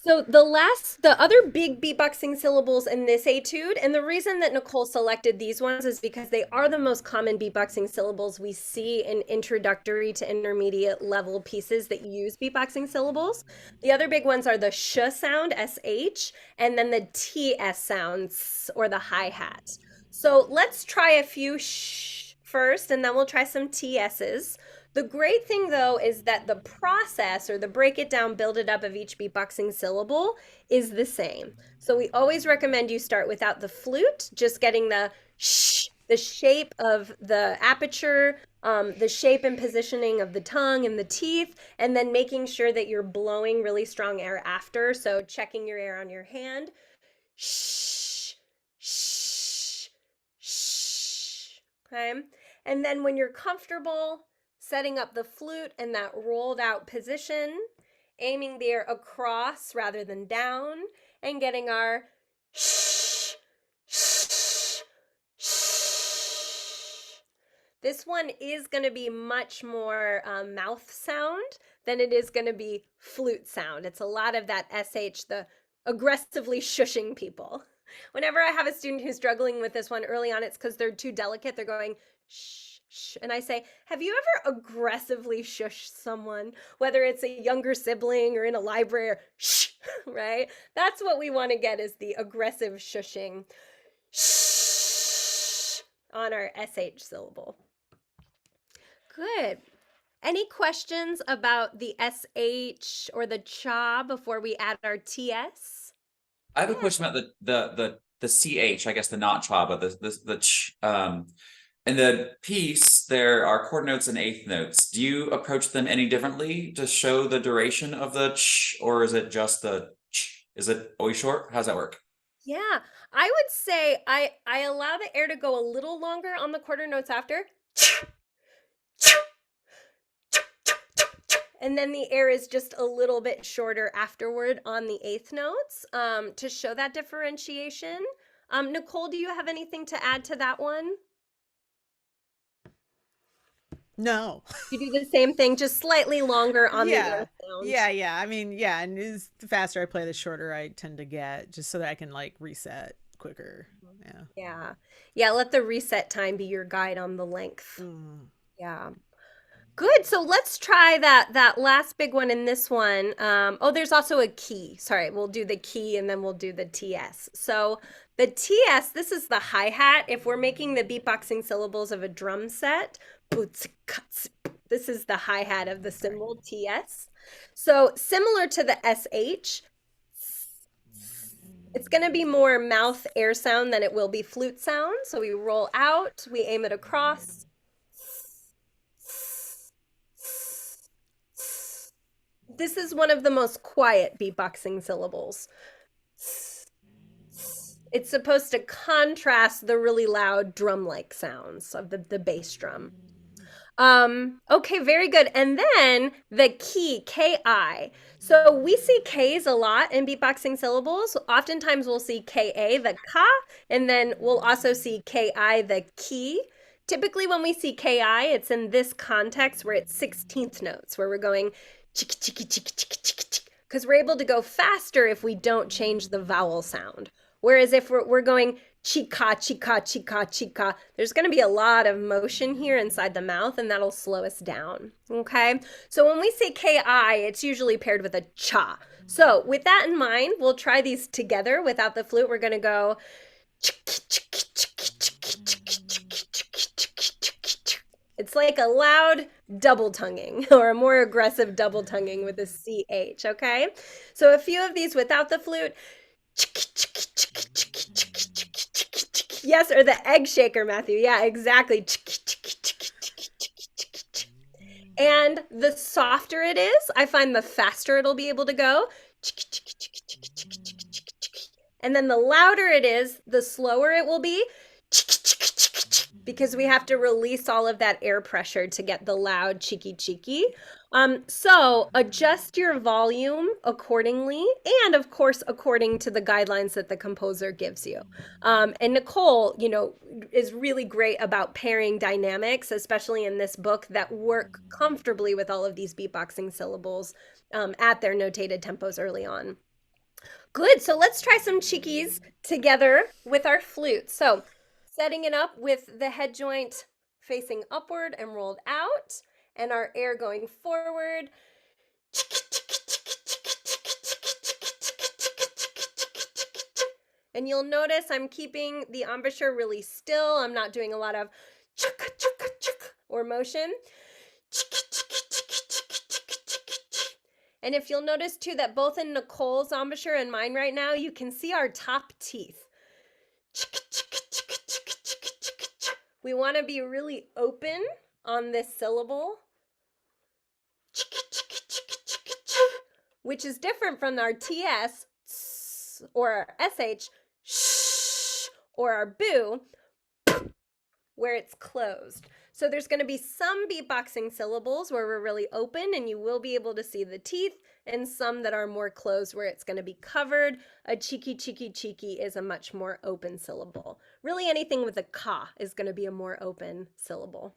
So the other big beatboxing syllables in this etude, and the reason that Nicole selected these ones is because they are the most common beatboxing syllables we see in introductory to intermediate level pieces that use beatboxing syllables. The other big ones are the sh sound, SH, and then the TS sounds, or the hi-hat. So let's try a few sh first, and then we'll try some TS's. The great thing, though, is that the process or the break it down, build it up of each beatboxing syllable is the same. So we always recommend you start without the flute, just getting the sh, the shape of the aperture, the shape and positioning of the tongue and the teeth, and then making sure that you're blowing really strong air after. So checking your air on your hand. Shh, shh, shh. Okay. And then when you're comfortable, setting up the flute in that rolled out position, aiming the air across rather than down, and getting our shh, shh, shh. This one is going to be much more mouth sound than it is going to be flute sound. It's a lot of that SH, the aggressively shushing people. Whenever I have a student who's struggling with this one early on, it's because they're too delicate. They're going shh, shh. And I say, have you ever aggressively shushed someone, whether it's a younger sibling or in a library, or shh, right? That's what we want to get, is the aggressive shushing. Shh on our SH syllable. Good. Any questions about the SH or the cha before we add our TS? I have a question about the CH, I guess the not cha, but the ch. In the piece, there are quarter notes and eighth notes. Do you approach them any differently to show the duration of the ch, or is it just the ch? Is it always short? How's that work? Yeah, I would say I allow the air to go a little longer on the quarter notes after. And then the air is just a little bit shorter afterward on the eighth notes to show that differentiation. Nicole, do you have anything to add to that one? No. You do the same thing, just slightly longer on the air sound. Yeah. I mean, yeah, and the faster I play, the shorter I tend to get, just so that I can like reset quicker. Yeah. Let the reset time be your guide on the length. Yeah. Good. So let's try that last big one in this one. Oh, there's also a key. Sorry, we'll do the key and then we'll do the TS. So the TS, this is the hi-hat. If we're making the beatboxing syllables of a drum set, this is the hi-hat of the symbol TS. So similar to the SH, it's going to be more mouth air sound than it will be flute sound. So we roll out, we aim it across. This is one of the most quiet beatboxing syllables. It's supposed to contrast the really loud drum-like sounds of the bass drum. Okay, very good. And then the key, Ki. So we see Ks a lot in beatboxing syllables. Oftentimes we'll see Ka, the ka, and then we'll also see Ki, the ki. Typically when we see Ki, it's in this context where it's 16th notes, where we're going chick, chick, chick, chick, chick, chick, because we're able to go faster if we don't change the vowel sound. Whereas if we're going chica, chica, chica, chica, there's going to be a lot of motion here inside the mouth, and that'll slow us down. Okay, so when we say Ki, it's usually paired with a cha. So with that in mind, we'll try these together without the flute. We're going to go. It's like a loud double tonguing, or a more aggressive double tonguing with a CH, okay? So a few of these without the flute. Yes, or the egg shaker, Matthew. Yeah, exactly. And the softer it is, I find the faster it'll be able to go. And then the louder it is, the slower it will be, because we have to release all of that air pressure to get the loud cheeky cheeky. So adjust your volume accordingly, and of course according to the guidelines that the composer gives you. And Nicole, is really great about pairing dynamics, especially in this book, that work comfortably with all of these beatboxing syllables at their notated tempos early on. Good, so let's try some cheekies together with our flute. So setting it up with the head joint facing upward and rolled out, and our air going forward. And you'll notice I'm keeping the embouchure really still. I'm not doing a lot of or motion. And if you'll notice too that both in Nicole's embouchure and mine right now, you can see our top teeth. We want to be really open on this syllable, which is different from our TS or our SH or our boo, where it's closed. So there's going to be some beatboxing syllables where we're really open and you will be able to see the teeth, and some that are more closed where it's going to be covered. A cheeky, cheeky, cheeky is a much more open syllable. Really anything with a ka is going to be a more open syllable.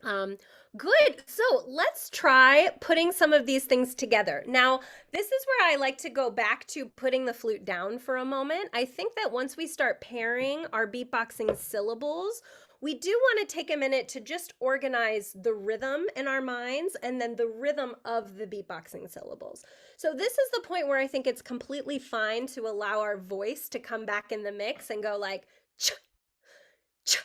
Um, Good. So let's try putting some of these things together. Now, this is where I like to go back to putting the flute down for a moment. I think that once we start pairing our beatboxing syllables, we do want to take a minute to just organize the rhythm in our minds and then the rhythm of the beatboxing syllables. So this is the point where I think it's completely fine to allow our voice to come back in the mix and go like ch ch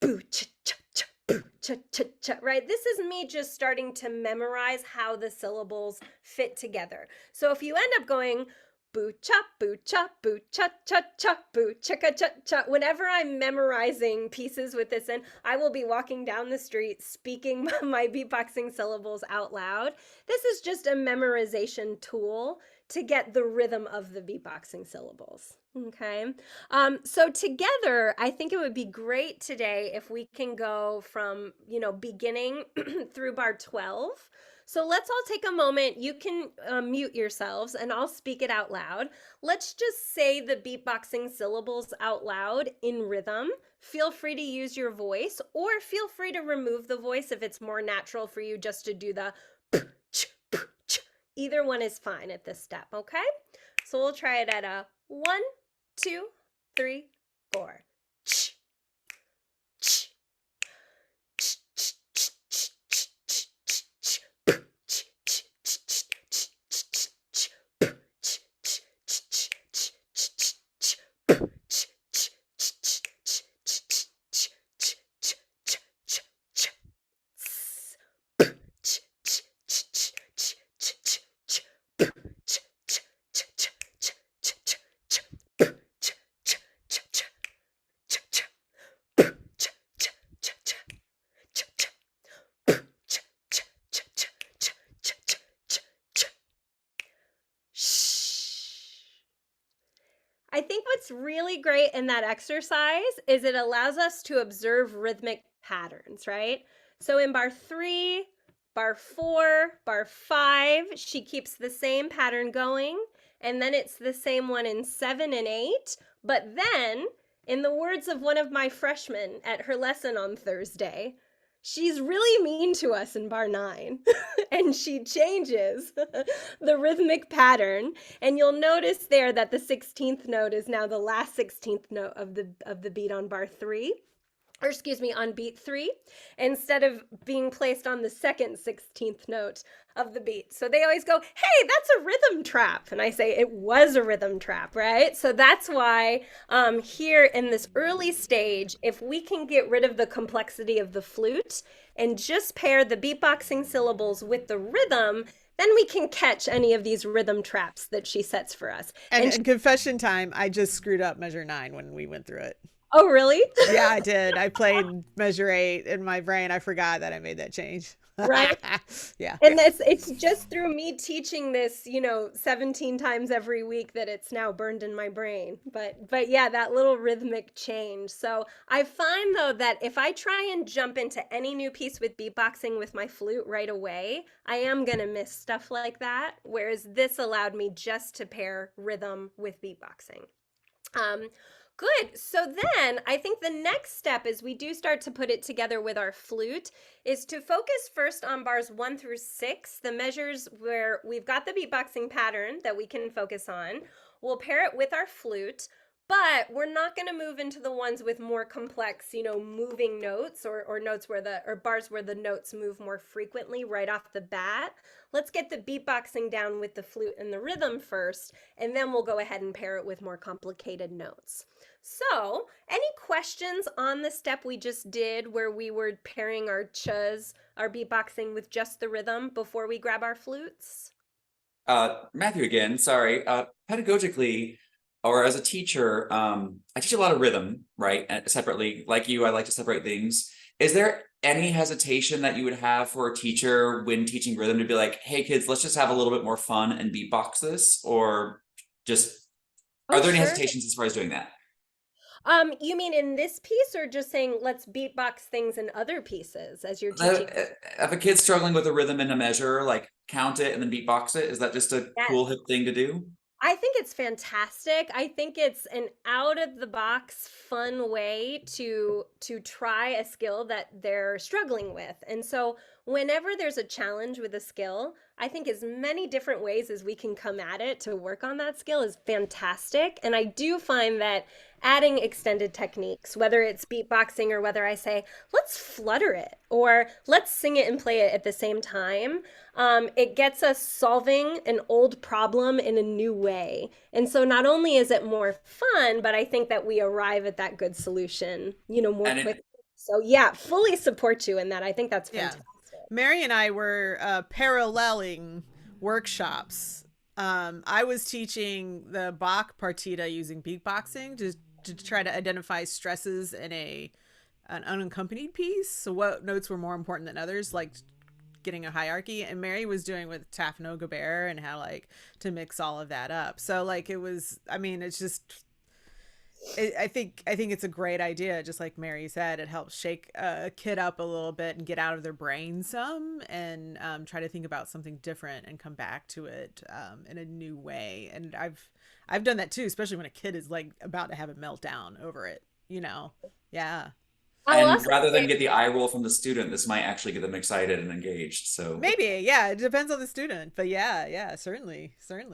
boo ch ch ch boo ch ch ch, right? This is me just starting to memorize how the syllables fit together. So if you end up going boo cha boo cha boo cha cha cha boo chicka cha cha, whenever I'm memorizing pieces with this in, I will be walking down the street speaking my beatboxing syllables out loud. This is just a memorization tool to get the rhythm of the beatboxing syllables. Okay. So together, I think it would be great today if we can go from, beginning through bar 12. So let's all take a moment. You can mute yourselves and I'll speak it out loud. Let's just say the beatboxing syllables out loud in rhythm. Feel free to use your voice or feel free to remove the voice if it's more natural for you just to do the either one is fine at this step, okay? So we'll try it at a 1, 2, 3, 4. Ch, ch, ch, ch, ch, ch, ch, ch, ch, ch, p, ch, ch, ch, ch, ch, ch, ch, p, ch, ch, ch, ch, ch, ch, ch, p, ch, ch, ch, ch, ch, ch, ch, ch, ch, ch, ch, ts, p, ch, ch, ch, ch, ch, ch, ch, p, ch, ch, ch, ch, ch, ch, ch, ch, p, ch, ch, ch, ch, ch, ch, p, ch, ch, ch, ch, ch, ch, p, ch, ch, ch, ch, ch, ch, ch, ch. Shh. I think what's really great in that exercise is it allows us to observe rhythmic patterns, right? So in bar 3, bar 4, bar 5, she keeps the same pattern going, and then it's the same one in 7 and 8. But then, in the words of one of my freshmen at her lesson on Thursday, she's really mean to us in bar 9 and she changes the rhythmic pattern, and you'll notice there that the 16th note is now the last 16th note of the beat on bar 3, or excuse me, on beat 3, instead of being placed on the second 16th note of the beat. So they always go, hey, that's a rhythm trap. And I say, it was a rhythm trap, right? So that's why here in this early stage, if we can get rid of the complexity of the flute and just pair the beatboxing syllables with the rhythm, then we can catch any of these rhythm traps that she sets for us. And confession time, I just screwed up measure 9 when we went through it. Oh, really? Yeah, I did. I played measure 8 in my brain. I forgot that I made that change. Right. Yeah. And it's just through me teaching this, 17 times every week that it's now burned in my brain. But yeah, that little rhythmic change. So I find though that if I try and jump into any new piece with beatboxing with my flute right away, I am going to miss stuff like that. Whereas this allowed me just to pair rhythm with beatboxing. Good. So then I think the next step is we do start to put it together with our flute is to focus first on bars 1 through 6, the measures where we've got the beatboxing pattern that we can focus on. We'll pair it with our flute, but we're not going to move into the ones with more complex, moving notes or notes or bars where the notes move more frequently right off the bat. Let's get the beatboxing down with the flute and the rhythm first, and then we'll go ahead and pair it with more complicated notes. So, any questions on the step we just did where we were pairing our chas, our beatboxing with just the rhythm before we grab our flutes? Matthew again, sorry. Pedagogically, or as a teacher, I teach a lot of rhythm, right? Separately, like you, I like to separate things. Is there any hesitation that you would have for a teacher when teaching rhythm to be like, hey kids, let's just have a little bit more fun and beatbox this? Or just, are there any hesitations as far as doing that? You mean in this piece or just saying let's beatbox things in other pieces as you're teaching? If a kid's struggling with a rhythm in a measure, like count it and then beatbox it, is that just a cool hip thing to do? I think it's fantastic. I think it's an out of the box fun way to try a skill that they're struggling with. And so whenever there's a challenge with a skill, I think as many different ways as we can come at it to work on that skill is fantastic. And I do find that adding extended techniques, whether it's beatboxing or whether I say, let's flutter it or let's sing it and play it at the same time, it gets us solving an old problem in a new way. And so not only is it more fun, but I think that we arrive at that good solution, more And quickly. So yeah, fully support you in that. I think that's Yeah. fantastic. Mary and I were paralleling workshops. I was teaching the Bach partita using beatboxing to try to identify stresses in an unaccompanied piece. So what notes were more important than others, like getting a hierarchy. And Mary was doing with Taf No Gobert and how like to mix all of that up. So like it was, I mean, it's just I think it's a great idea. Just like Mary said, it helps shake a kid up a little bit and get out of their brain some, and try to think about something different and come back to it in a new way. And I've done that too, especially when a kid is like about to have a meltdown over it. Yeah. I'll and also rather than say, get the eye roll from the student, this might actually get them excited and engaged. So Maybe, yeah, it depends on the student, but yeah, certainly. and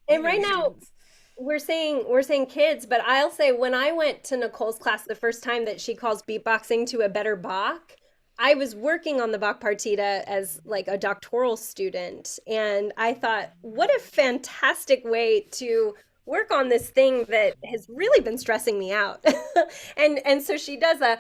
Even right the now students. we're saying kids, but I'll say when I went to Nicole's class the first time that she calls beatboxing to a better Bach, I was working on the Bach partita as like a doctoral student, and I thought, what a fantastic way to work on this thing that has really been stressing me out. And so she does a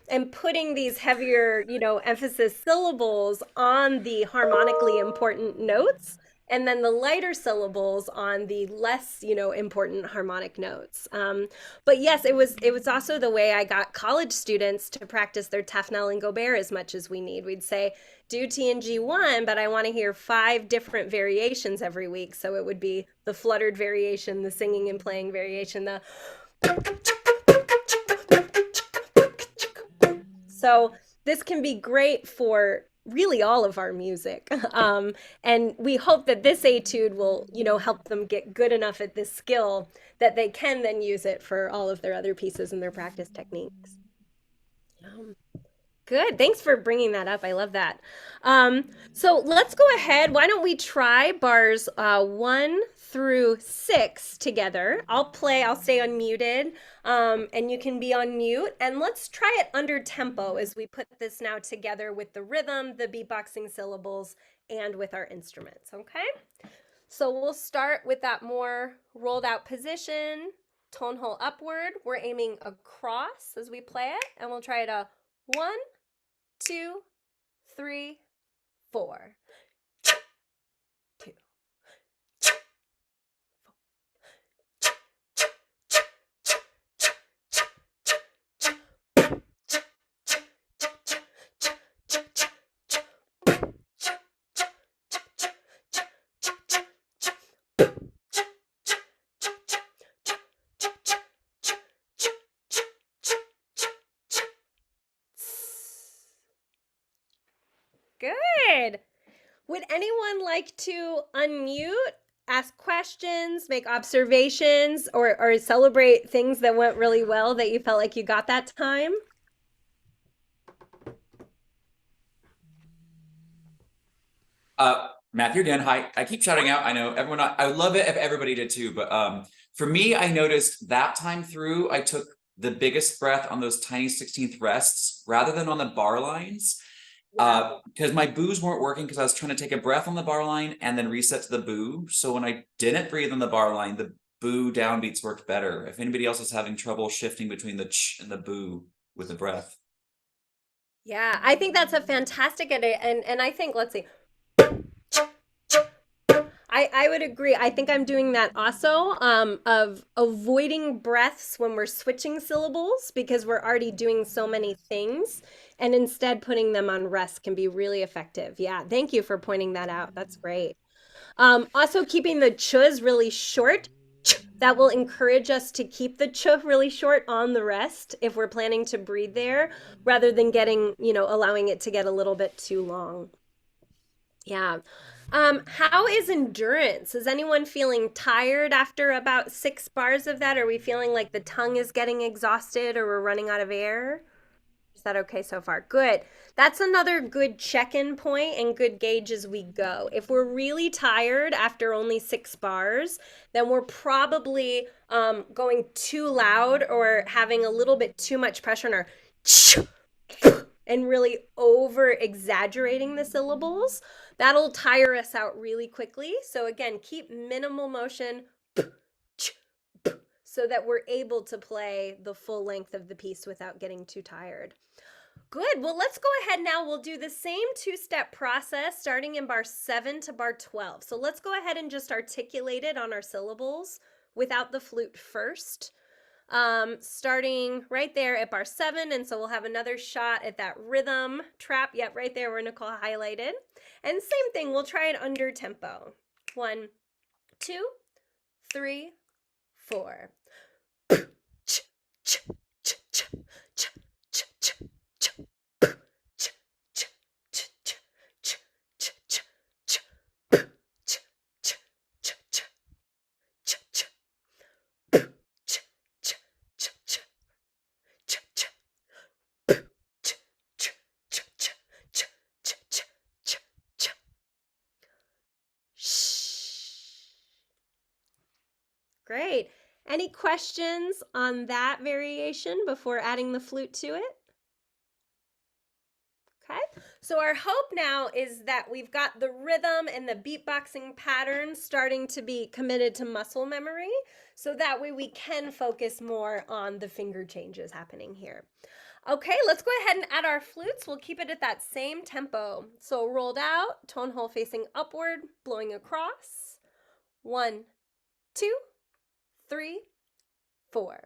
and putting these heavier, emphasis syllables on the harmonically important notes and then the lighter syllables on the less, important harmonic notes. But yes, it was also the way I got college students to practice their Tafnel and Gobert as much as we need. We'd say, do TNG1, but I want to hear 5 different variations every week. So it would be the fluttered variation, the singing and playing variation, the so this can be great for really all of our music. And we hope that this etude will, help them get good enough at this skill that they can then use it for all of their other pieces and their practice techniques. Good. Thanks for bringing that up. I love that. So let's go ahead. Why don't we try bars 1 through 6 together? I'll stay unmuted, and you can be on mute. And let's try it under tempo as we put this now together with the rhythm, the beatboxing syllables, and with our instruments. Okay? So we'll start with that more rolled out position, tone hole upward. We're aiming across as we play it, and we'll try it a 1, 2, 3, 4. 2. Good. Would anyone like to unmute, ask questions, make observations, or celebrate things that went really well that you felt like you got that time? Matthew again, hi. I keep shouting out. I know everyone. I would love it if everybody did too. But for me, I noticed that time through, I took the biggest breath on those tiny 16th rests rather than on the bar lines. Because my boos weren't working because I was trying to take a breath on the bar line and then reset to the boo. So when I didn't breathe on the bar line, the boo downbeats worked better. If anybody else is having trouble shifting between the ch and the boo with the breath. Yeah, I think that's a fantastic idea. And I think, let's see. I would agree. I think I'm doing that also, of avoiding breaths when we're switching syllables because we're already doing so many things, and instead putting them on rest can be really effective. Yeah, thank you for pointing that out. That's great. Also keeping the chs really short. That will encourage us to keep the ch really short on the rest if we're planning to breathe there, rather than allowing it to get a little bit too long. Yeah. How is endurance? Is anyone feeling tired after about 6 bars of that? Are we feeling like the tongue is getting exhausted or we're running out of air? Is that okay so far? Good. That's another good check-in point and good gauge as we go. If we're really tired after only 6 bars, then we're probably going too loud or having a little bit too much pressure in our and really over exaggerating the syllables. That'll tire us out really quickly. So again, keep minimal motion so that we're able to play the full length of the piece without getting too tired. Good. Well, let's go ahead now. We'll do the same two-step process starting in bar 7 to bar 12. So let's go ahead and just articulate it on our syllables without the flute first. Starting right there at bar 7, and so we'll have another shot at that rhythm trap. Yep, right there where Nicole highlighted. And same thing, we'll try it under tempo. 1, 2, 3, 4. Great. Any questions on that variation before adding the flute to it? Okay, so our hope now is that we've got the rhythm and the beatboxing pattern starting to be committed to muscle memory, so that way we can focus more on the finger changes happening here. Okay, let's go ahead and add our flutes. We'll keep it at that same tempo. So rolled out, tone hole facing upward, blowing across. 1, 2, 3, 4.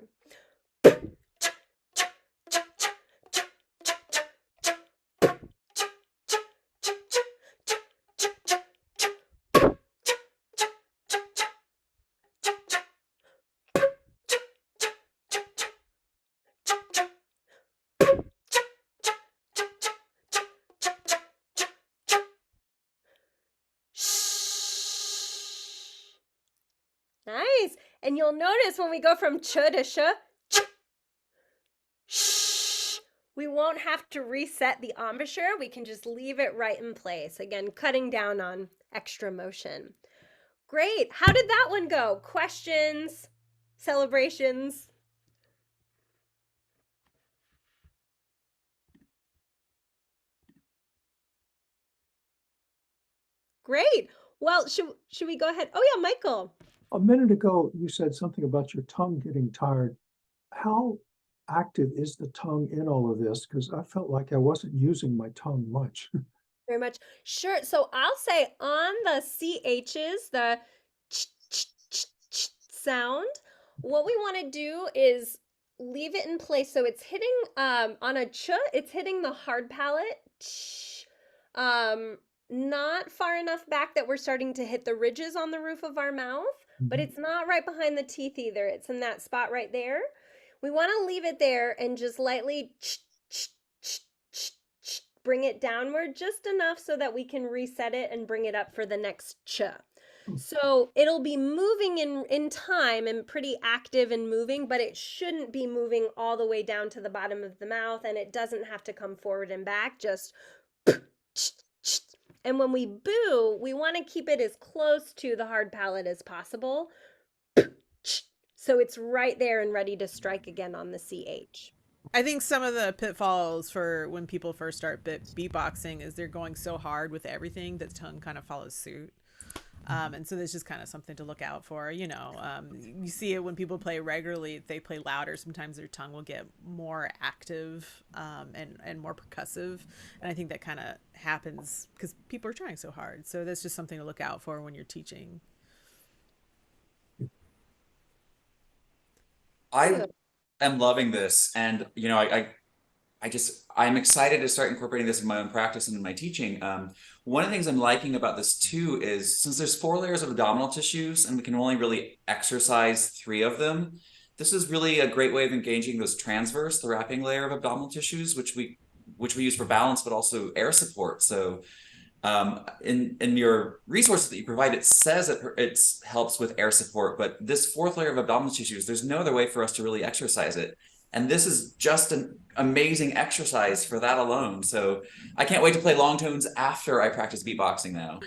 Nice. And you'll notice when we go from ch to sh, we won't have to reset the embouchure. We can just leave it right in place. Again, cutting down on extra motion. Great. How did that one go? Questions? Celebrations? Great. Well, should we go ahead? Oh yeah, Michael. A minute ago, you said something about your tongue getting tired. How active is the tongue in all of this? Because I felt like I wasn't using my tongue much. Very much. Sure. So I'll say on the CHs, the ch, ch, ch, ch sound, what we want to do is leave it in place. So it's hitting on a ch, it's hitting the hard palate. Ch, not far enough back that we're starting to hit the ridges on the roof of our mouth, but it's not right behind the teeth either. It's in that spot right there. We want to leave it there and just lightly bring it downward just enough so that we can reset it and bring it up for the next ch. So it'll be moving in time and pretty active and moving, but it shouldn't be moving all the way down to the bottom of the mouth, and it doesn't have to come forward and back, just and when we boo, we want to keep it as close to the hard palate as possible. So it's right there and ready to strike again on the CH. I think some of the pitfalls for when people first start beatboxing is they're going so hard with everything that tongue kind of follows suit. And so there's just kind of something to look out for, you know. You see it when people play regularly, if they play louder, sometimes their tongue will get more active and more percussive. And I think that kind of happens because people are trying so hard. So that's just something to look out for when you're teaching. I am loving this. And, you know, I'm excited to start incorporating this in my own practice and in my teaching. One of the things I'm liking about this too is since there's 4 layers of abdominal tissues and we can only really exercise 3 of them, this is really a great way of engaging those transverse, the wrapping layer of abdominal tissues, which we use for balance, but also air support. So In your resources that you provide, it says it helps with air support, but this fourth layer of abdominal tissues, there's no other way for us to really exercise it. And this is just an amazing exercise for that alone. So I can't wait to play long tones after I practice beatboxing now.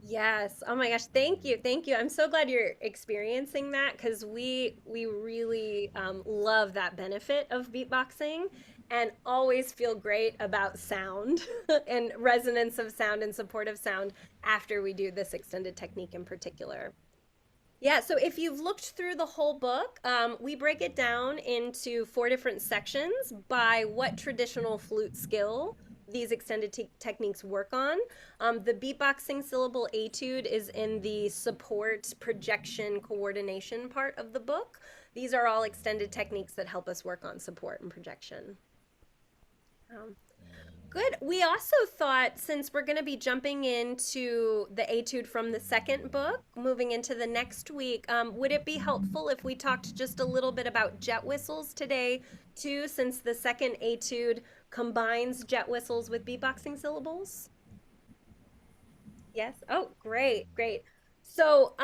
Yes. Oh my gosh. Thank you. Thank you. I'm so glad you're experiencing that because we really love that benefit of beatboxing and always feel great about sound and resonance of sound and support of sound after we do this extended technique in particular. Yeah, so if you've looked through the whole book, we break it down into 4 different sections by what traditional flute skill these extended techniques work on. The beatboxing syllable etude is in the support, projection, coordination part of the book. These are all extended techniques that help us work on support and projection. Good. We also thought, since we're going to be jumping into the etude from the second book, moving into the next week, would it be helpful if we talked just a little bit about jet whistles today, too, since the second etude combines jet whistles with beatboxing syllables? Yes. Oh, great, great. So,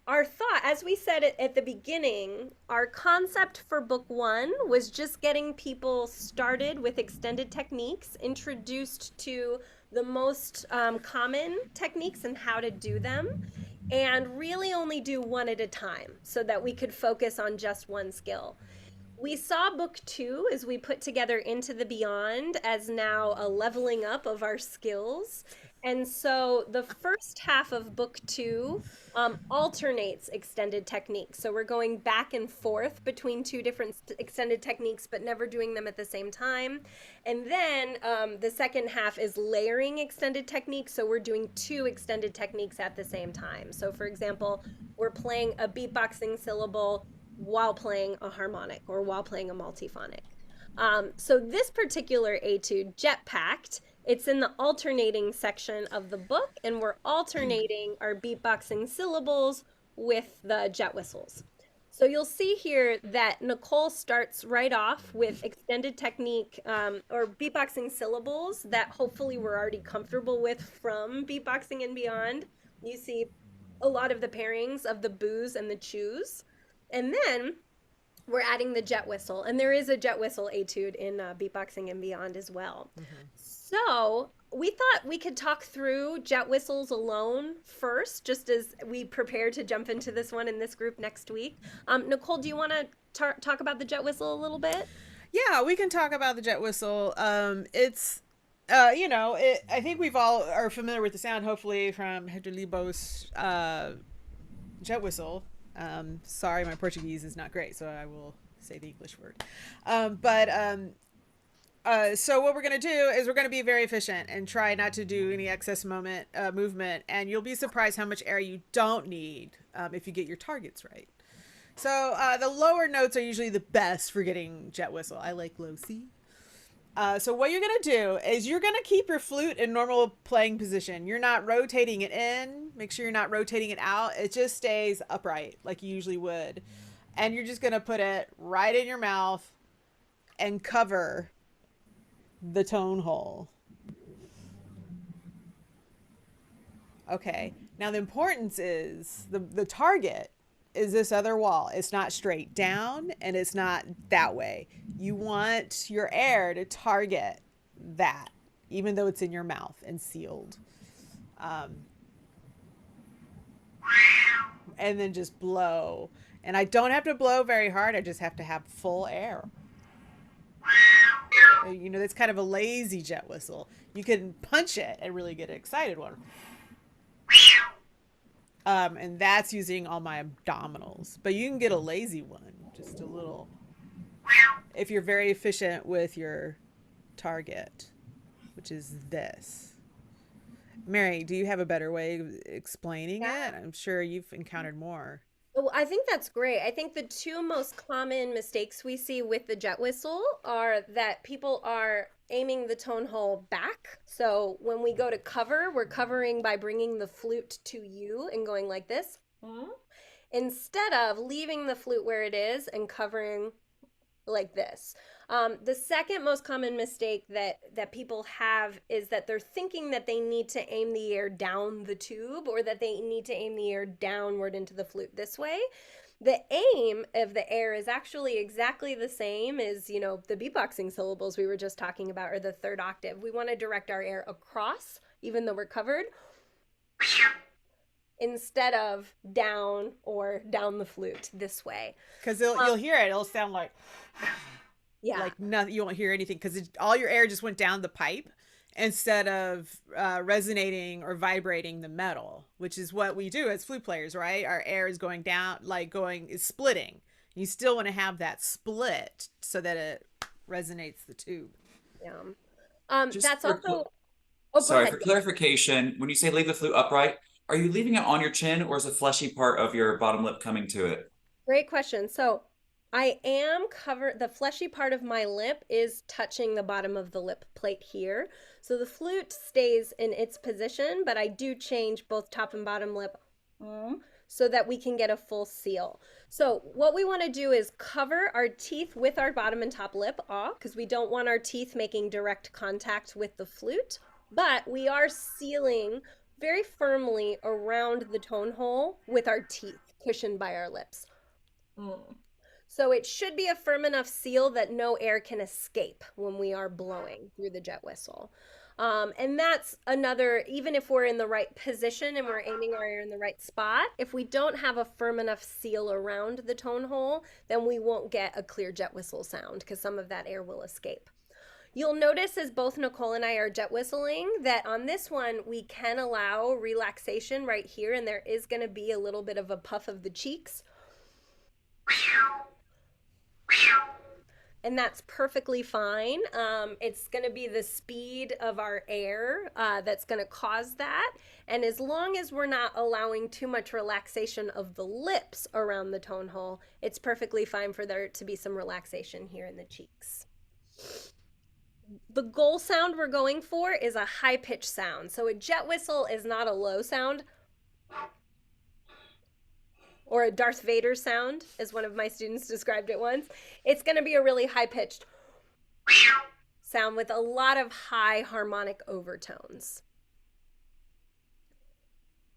our thought, as we said at the beginning, our concept for book 1 was just getting people started with extended techniques, introduced to the most common techniques and how to do them, and really only do one at a time so that we could focus on just one skill. We saw book 2 as we put together Into the Beyond as now a leveling up of our skills. And so the first half of book 2 alternates extended techniques. So we're going back and forth between 2 different extended techniques, but never doing them at the same time. And then the second half is layering extended techniques. So we're doing 2 extended techniques at the same time. So for example, we're playing a beatboxing syllable while playing a harmonic or while playing a multiphonic. So this particular etude, Jet Packed, it's in the alternating section of the book, and we're alternating our beatboxing syllables with the jet whistles. So you'll see here that Nicole starts right off with extended technique or beatboxing syllables that hopefully we're already comfortable with from Beatboxing and Beyond. You see a lot of the pairings of the boos and the chews. And then we're adding the jet whistle, and there is a jet whistle etude in Beatboxing and Beyond as well. So we thought we could talk through jet whistles alone first, just as we prepare to jump into this one in this group next week. Nicole, do you want to talk about the jet whistle a little bit? Yeah, we can talk about the jet whistle. It's I think we've all are familiar with the sound, hopefully, from Hector Libo's jet whistle. Sorry, my Portuguese is not great, so I will say the English word. So what we're going to do is we're going to be very efficient and try not to do any excess movement, and you'll be surprised how much air you don't need if you get your targets right. So the lower notes are usually the best for getting jet whistle. I like low C. So what you're going to do is you're going to keep your flute in normal playing position. You're not rotating it in. Make sure you're not rotating it out. It just stays upright like you usually would. And you're just going to put it right in your mouth and cover the tone hole. Okay. Now the importance is the target is this other wall. It's not straight down and it's not that way. You want your air to target that, even though it's in your mouth and sealed. And then just blow. And I don't have to blow very hard. I just have to have full air. You know, that's kind of a lazy jet whistle. You can punch it and really get an excited one. And that's using all my abdominals. But you can get a lazy one, just a little, if you're very efficient with your target, which is this. Mary, do you have a better way of explaining it? I'm sure you've encountered more. Well, I think that's great. I think the 2 most common mistakes we see with the jet whistle are that people are aiming the tone hole back. So when we go to cover, we're covering by bringing the flute to you and going like this, instead of leaving the flute where it is and covering like this. The second most common mistake that people have is that they're thinking that they need to aim the air down the tube, or that they need to aim the air downward into the flute this way. The aim of the air is actually exactly the same as, the beatboxing syllables we were just talking about, or the third octave. We want to direct our air across, even though we're covered, instead of down or down the flute this way. Because you'll hear it. It'll sound like, yeah, like nothing. You won't hear anything because all your air just went down the pipe instead of resonating or vibrating the metal, which is what we do as flute players, right? Our air is going down, is splitting. You still want to have that split so that it resonates the tube. Yeah. That's also. Sorry, for clarification, when you say leave the flute upright, are you leaving it on your chin, or is a fleshy part of your bottom lip coming to it? Great question. So I am the fleshy part of my lip is touching the bottom of the lip plate here. So the flute stays in its position, but I do change both top and bottom lip so that we can get a full seal. So what we want to do is cover our teeth with our bottom and top lip because we don't want our teeth making direct contact with the flute, but we are sealing very firmly around the tone hole with our teeth cushioned by our lips. So it should be a firm enough seal that no air can escape when we are blowing through the jet whistle. And that's another, even if we're in the right position and we're aiming our air in the right spot, if we don't have a firm enough seal around the tone hole, then we won't get a clear jet whistle sound because some of that air will escape. You'll notice as both Nicole and I are jet whistling that on this one, we can allow relaxation right here, and there is going to be a little bit of a puff of the cheeks. And that's perfectly fine. It's going to be the speed of our air that's going to cause that. And as long as we're not allowing too much relaxation of the lips around the tone hole, it's perfectly fine for there to be some relaxation here in the cheeks. The goal sound we're going for is a high-pitched sound. So a jet whistle is not a low sound, or a Darth Vader sound, as one of my students described it once. It's going to be a really high-pitched sound with a lot of high harmonic overtones.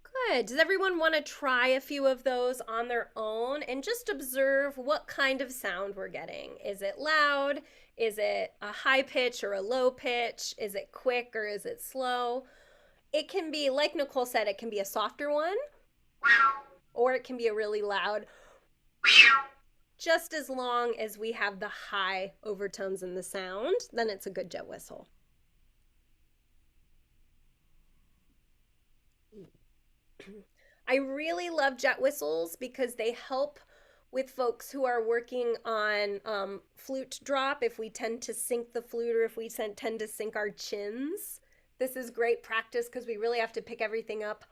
Good. Does everyone want to try a few of those on their own and just observe what kind of sound we're getting? Is it loud? Is it a high pitch or a low pitch? Is it quick or is it slow? It can be, like Nicole said, it can be a softer one, or it can be a really loud, just as long as we have the high overtones in the sound, then it's a good jet whistle. I really love jet whistles because they help with folks who are working on flute drop, if we tend to sink the flute or if we tend to sink our chins. This is great practice because we really have to pick everything up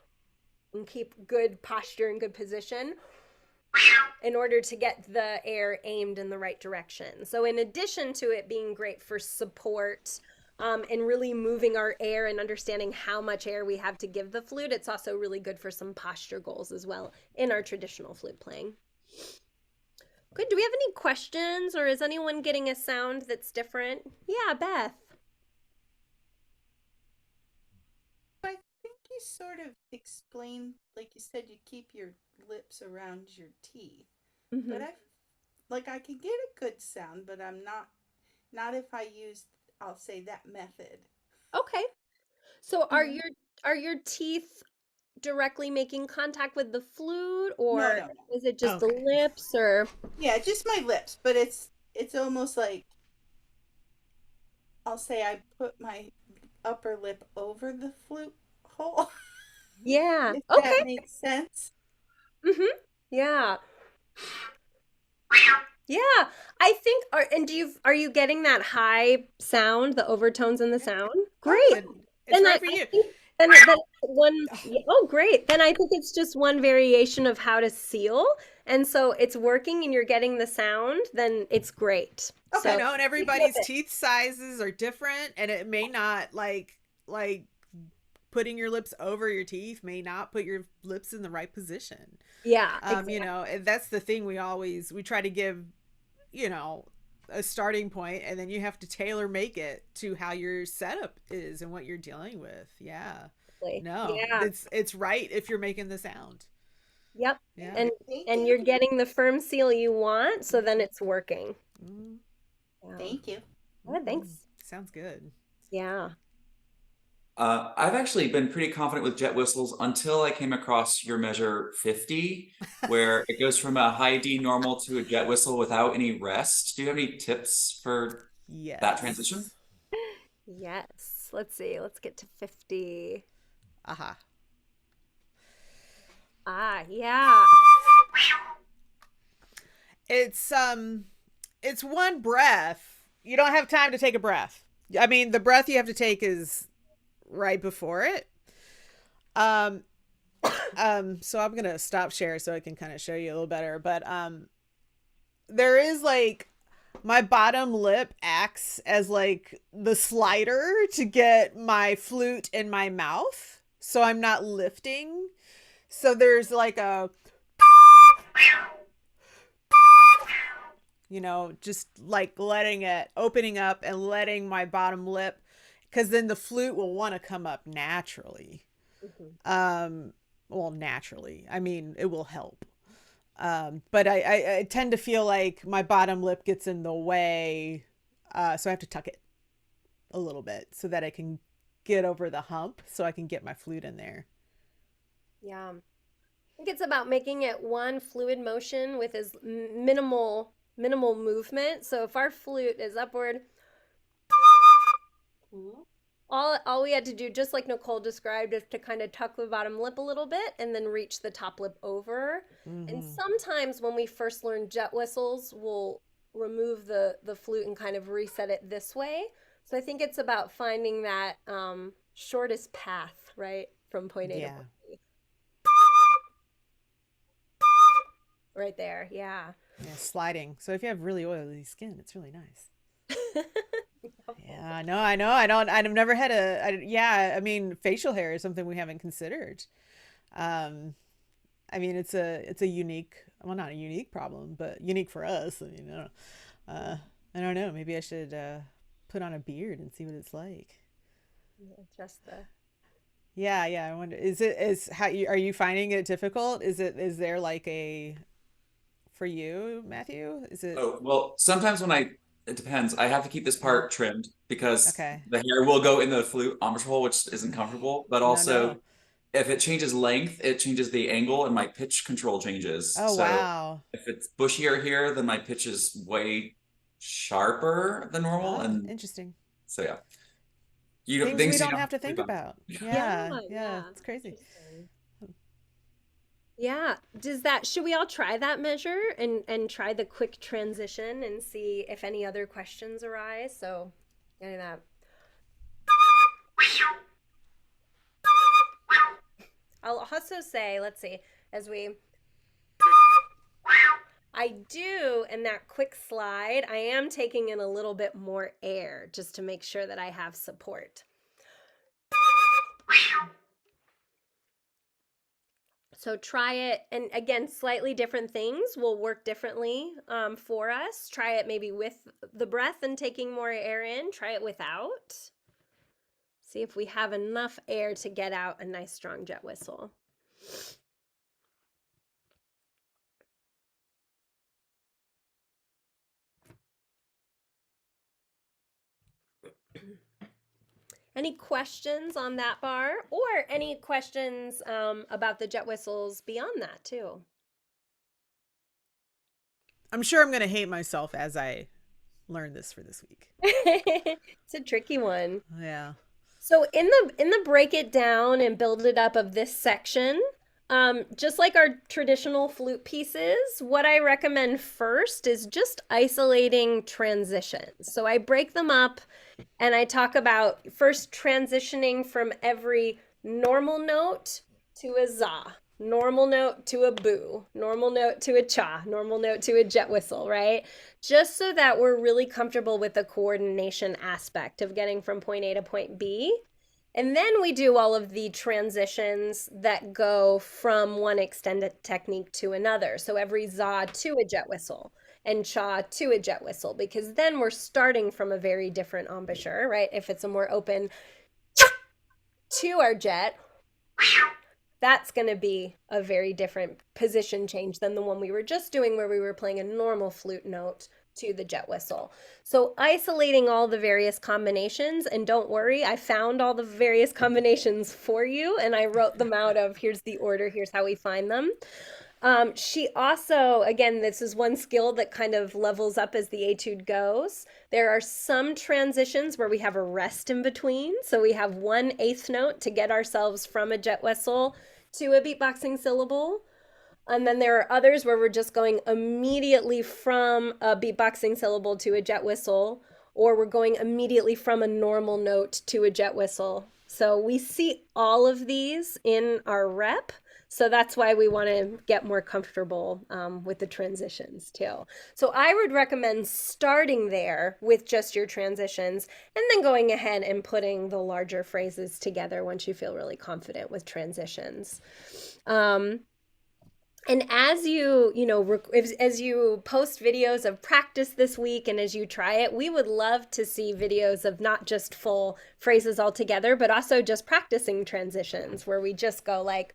and keep good posture and good position in order to get the air aimed in the right direction. So in addition to it being great for support and really moving our air and understanding how much air we have to give the flute, it's also really good for some posture goals as well in our traditional flute playing. Good. Do we have any questions, or is anyone getting a sound that's different? Yeah, Beth. I think you sort of explained, like you said, you keep your lips around your teeth. Mm-hmm. But I can get a good sound, but I'm not if I use, I'll say, that method. Okay. So are your teeth directly making contact with the flute, or No. is it just the lips, or? Yeah, just my lips, but it's almost like, I'll say I put my upper lip over the flute hole. Yeah. If Okay. that makes sense. Mm-hmm. Yeah. Yeah. I think are you getting that high sound, the overtones in the sound? Great. It's right for you. Then one, oh, great. Then I think it's just one variation of how to seal. And so it's working and you're getting the sound, then it's great. Okay. And everybody's teeth sizes are different, and it may not like putting your lips over your teeth may not put your lips in the right position. Yeah. Exactly. And that's the thing we try to give, a starting point, and then you have to tailor make it to how your setup is and what you're dealing with. Yeah. No, Yeah. it's right if you're making the sound. Yep. Yeah. And Thank and you. you're getting the firm seal you want, so then it's working. Mm, Yeah. Thank you. Yeah, thanks. sounds good. Yeah. I've actually been pretty confident with jet whistles until I came across your measure 50, where it goes from a high D normal to a jet whistle without any rest. Do you have any tips for that transition? Yes. Yes. Let's see. Let's get to 50. Aha. Ah, yeah. It's one breath. You don't have time to take a breath. I mean, the breath you have to take is right before it. So I'm gonna stop share so I can kind of show you a little better. But there is like my bottom lip acts as like the slider to get my flute in my mouth, so I'm not lifting. So there's like a, just like letting it opening up and letting my bottom lip, because then the flute will want to come up naturally. Well, naturally, I mean, it will help. But I tend to feel like my bottom lip gets in the way, so I have to tuck it a little bit so that I can get over the hump, so I can get my flute in there. Yeah. I think it's about making it one fluid motion with as minimal movement. So if our flute is upward, all we had to do, just like Nicole described, is to kind of tuck the bottom lip a little bit and then reach the top lip over. And sometimes when we first learn jet whistles, we'll remove the flute and kind of reset it this way. So I think it's about finding that shortest path, right, from point A to point B. Right there, yeah. Yeah, sliding. So if you have really oily skin, it's really nice. Yeah, no, I know. I've never had I mean, facial hair is something we haven't considered. I mean, it's a unique, well, not a unique problem, but unique for us. I mean, I don't know. Maybe I should put on a beard and see what it's like. Just the Yeah, I wonder, are you finding it difficult? Is there like a, for you, Matthew? Is it Oh, well, sometimes it depends. I have to keep this part trimmed because okay? the hair will go in the flute embouchure hole, which isn't comfortable. But No. also, if it changes length, it changes the angle and my pitch control changes. Oh, So wow. if it's bushier here, then my pitch is way sharper than normal. Oh, And interesting. so, yeah. Things we Things you don't don't have to think think about. yeah. It's crazy. Interesting. Yeah. Should we all try that measure and try the quick transition and see if any other questions arise? So, getting that. I'll also say, let's see, I do, in that quick slide, I am taking in a little bit more air just to make sure that I have support. So try it, and again, slightly different things will work differently for us. Try it maybe with the breath and taking more air in. Try it without. See if we have enough air to get out a nice strong jet whistle. Any questions on that bar, or any questions about the jet whistles beyond that too? I'm sure I'm going to hate myself as I learn this for this week. It's a tricky one. Yeah. So in the break it down and build it up of this section, just like our traditional flute pieces, what I recommend first is just isolating transitions. So I break them up and I talk about first transitioning from every normal note to a za, normal note to a boo, normal note to a cha, normal note to a jet whistle, right? Just so that we're really comfortable with the coordination aspect of getting from point A to point B. And then we do all of the transitions that go from one extended technique to another. So every za to a jet whistle, and cha to a jet whistle, because then we're starting from a very different embouchure, right? If it's a more open to our jet, that's going to be a very different position change than the one we were just doing, where we were playing a normal flute note to the jet whistle. So isolating all the various combinations, and don't worry, I found all the various combinations for you, and I wrote them out of here's the order, here's how we find them. She also, again, this is one skill that kind of levels up as the etude goes. There are some transitions where we have a rest in between. So we have 1/8 note to get ourselves from a jet whistle to a beatboxing syllable. And then there are others where we're just going immediately from a beatboxing syllable to a jet whistle, or we're going immediately from a normal note to a jet whistle. So we see all of these in our rep. So that's why we want to get more comfortable with the transitions too. So I would recommend starting there with just your transitions, and then going ahead and putting the larger phrases together once you feel really confident with transitions. And as as you post videos of practice this week, and as you try it, we would love to see videos of not just full phrases altogether, but also just practicing transitions where we just go like,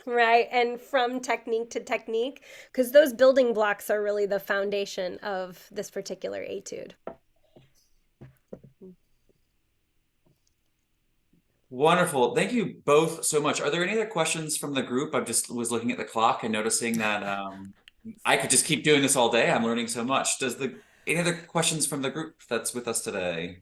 right? And from technique to technique, because those building blocks are really the foundation of this particular etude. Wonderful. Thank you both so much. Are there any other questions from the group? I just was looking at the clock and noticing that I could just keep doing this all day. I'm learning so much. Any other questions from the group that's with us today?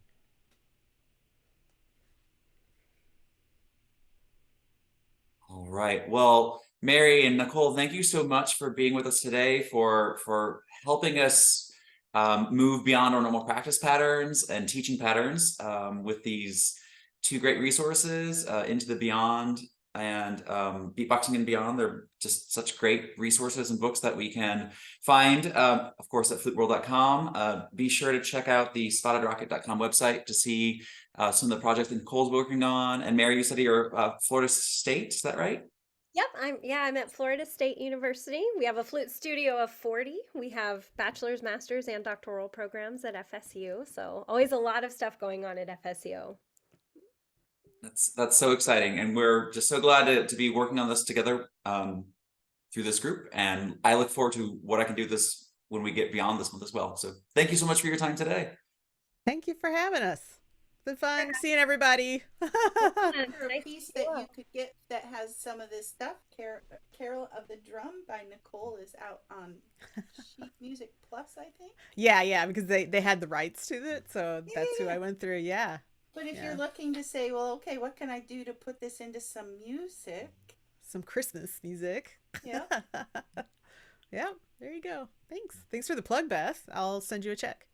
All right. Well, Mary and Nicole, thank you so much for being with us today, for helping us move beyond our normal practice patterns and teaching patterns with these two great resources, Into the Beyond and Beatboxing and Beyond. They're just such great resources and books that we can find, of course, at fluteworld.com. Be sure to check out the spottedrocket.com website to see some of the projects that Nicole's working on. And Mary, you said you're Florida State, is that right? Yep, I'm at Florida State University. We have a flute studio of 40. We have bachelor's, master's, and doctoral programs at FSU. So always a lot of stuff going on at FSU. That's so exciting, and we're just so glad to be working on this together through this group. And I look forward to what I can do this when we get beyond this month as well. So thank you so much for your time today. Thank you for having us. It's been fun seeing everybody. A piece that you could get that has some of this stuff, Carol of the Drum by Nicole, is out on Sheet Music Plus, I think. Yeah, because they had the rights to it, so that's who I went through. Yeah. But if you're looking to say, well, okay, what can I do to put this into some music? Some Christmas music. Yeah. Yeah, there you go. Thanks for the plug, Beth. I'll send you a check.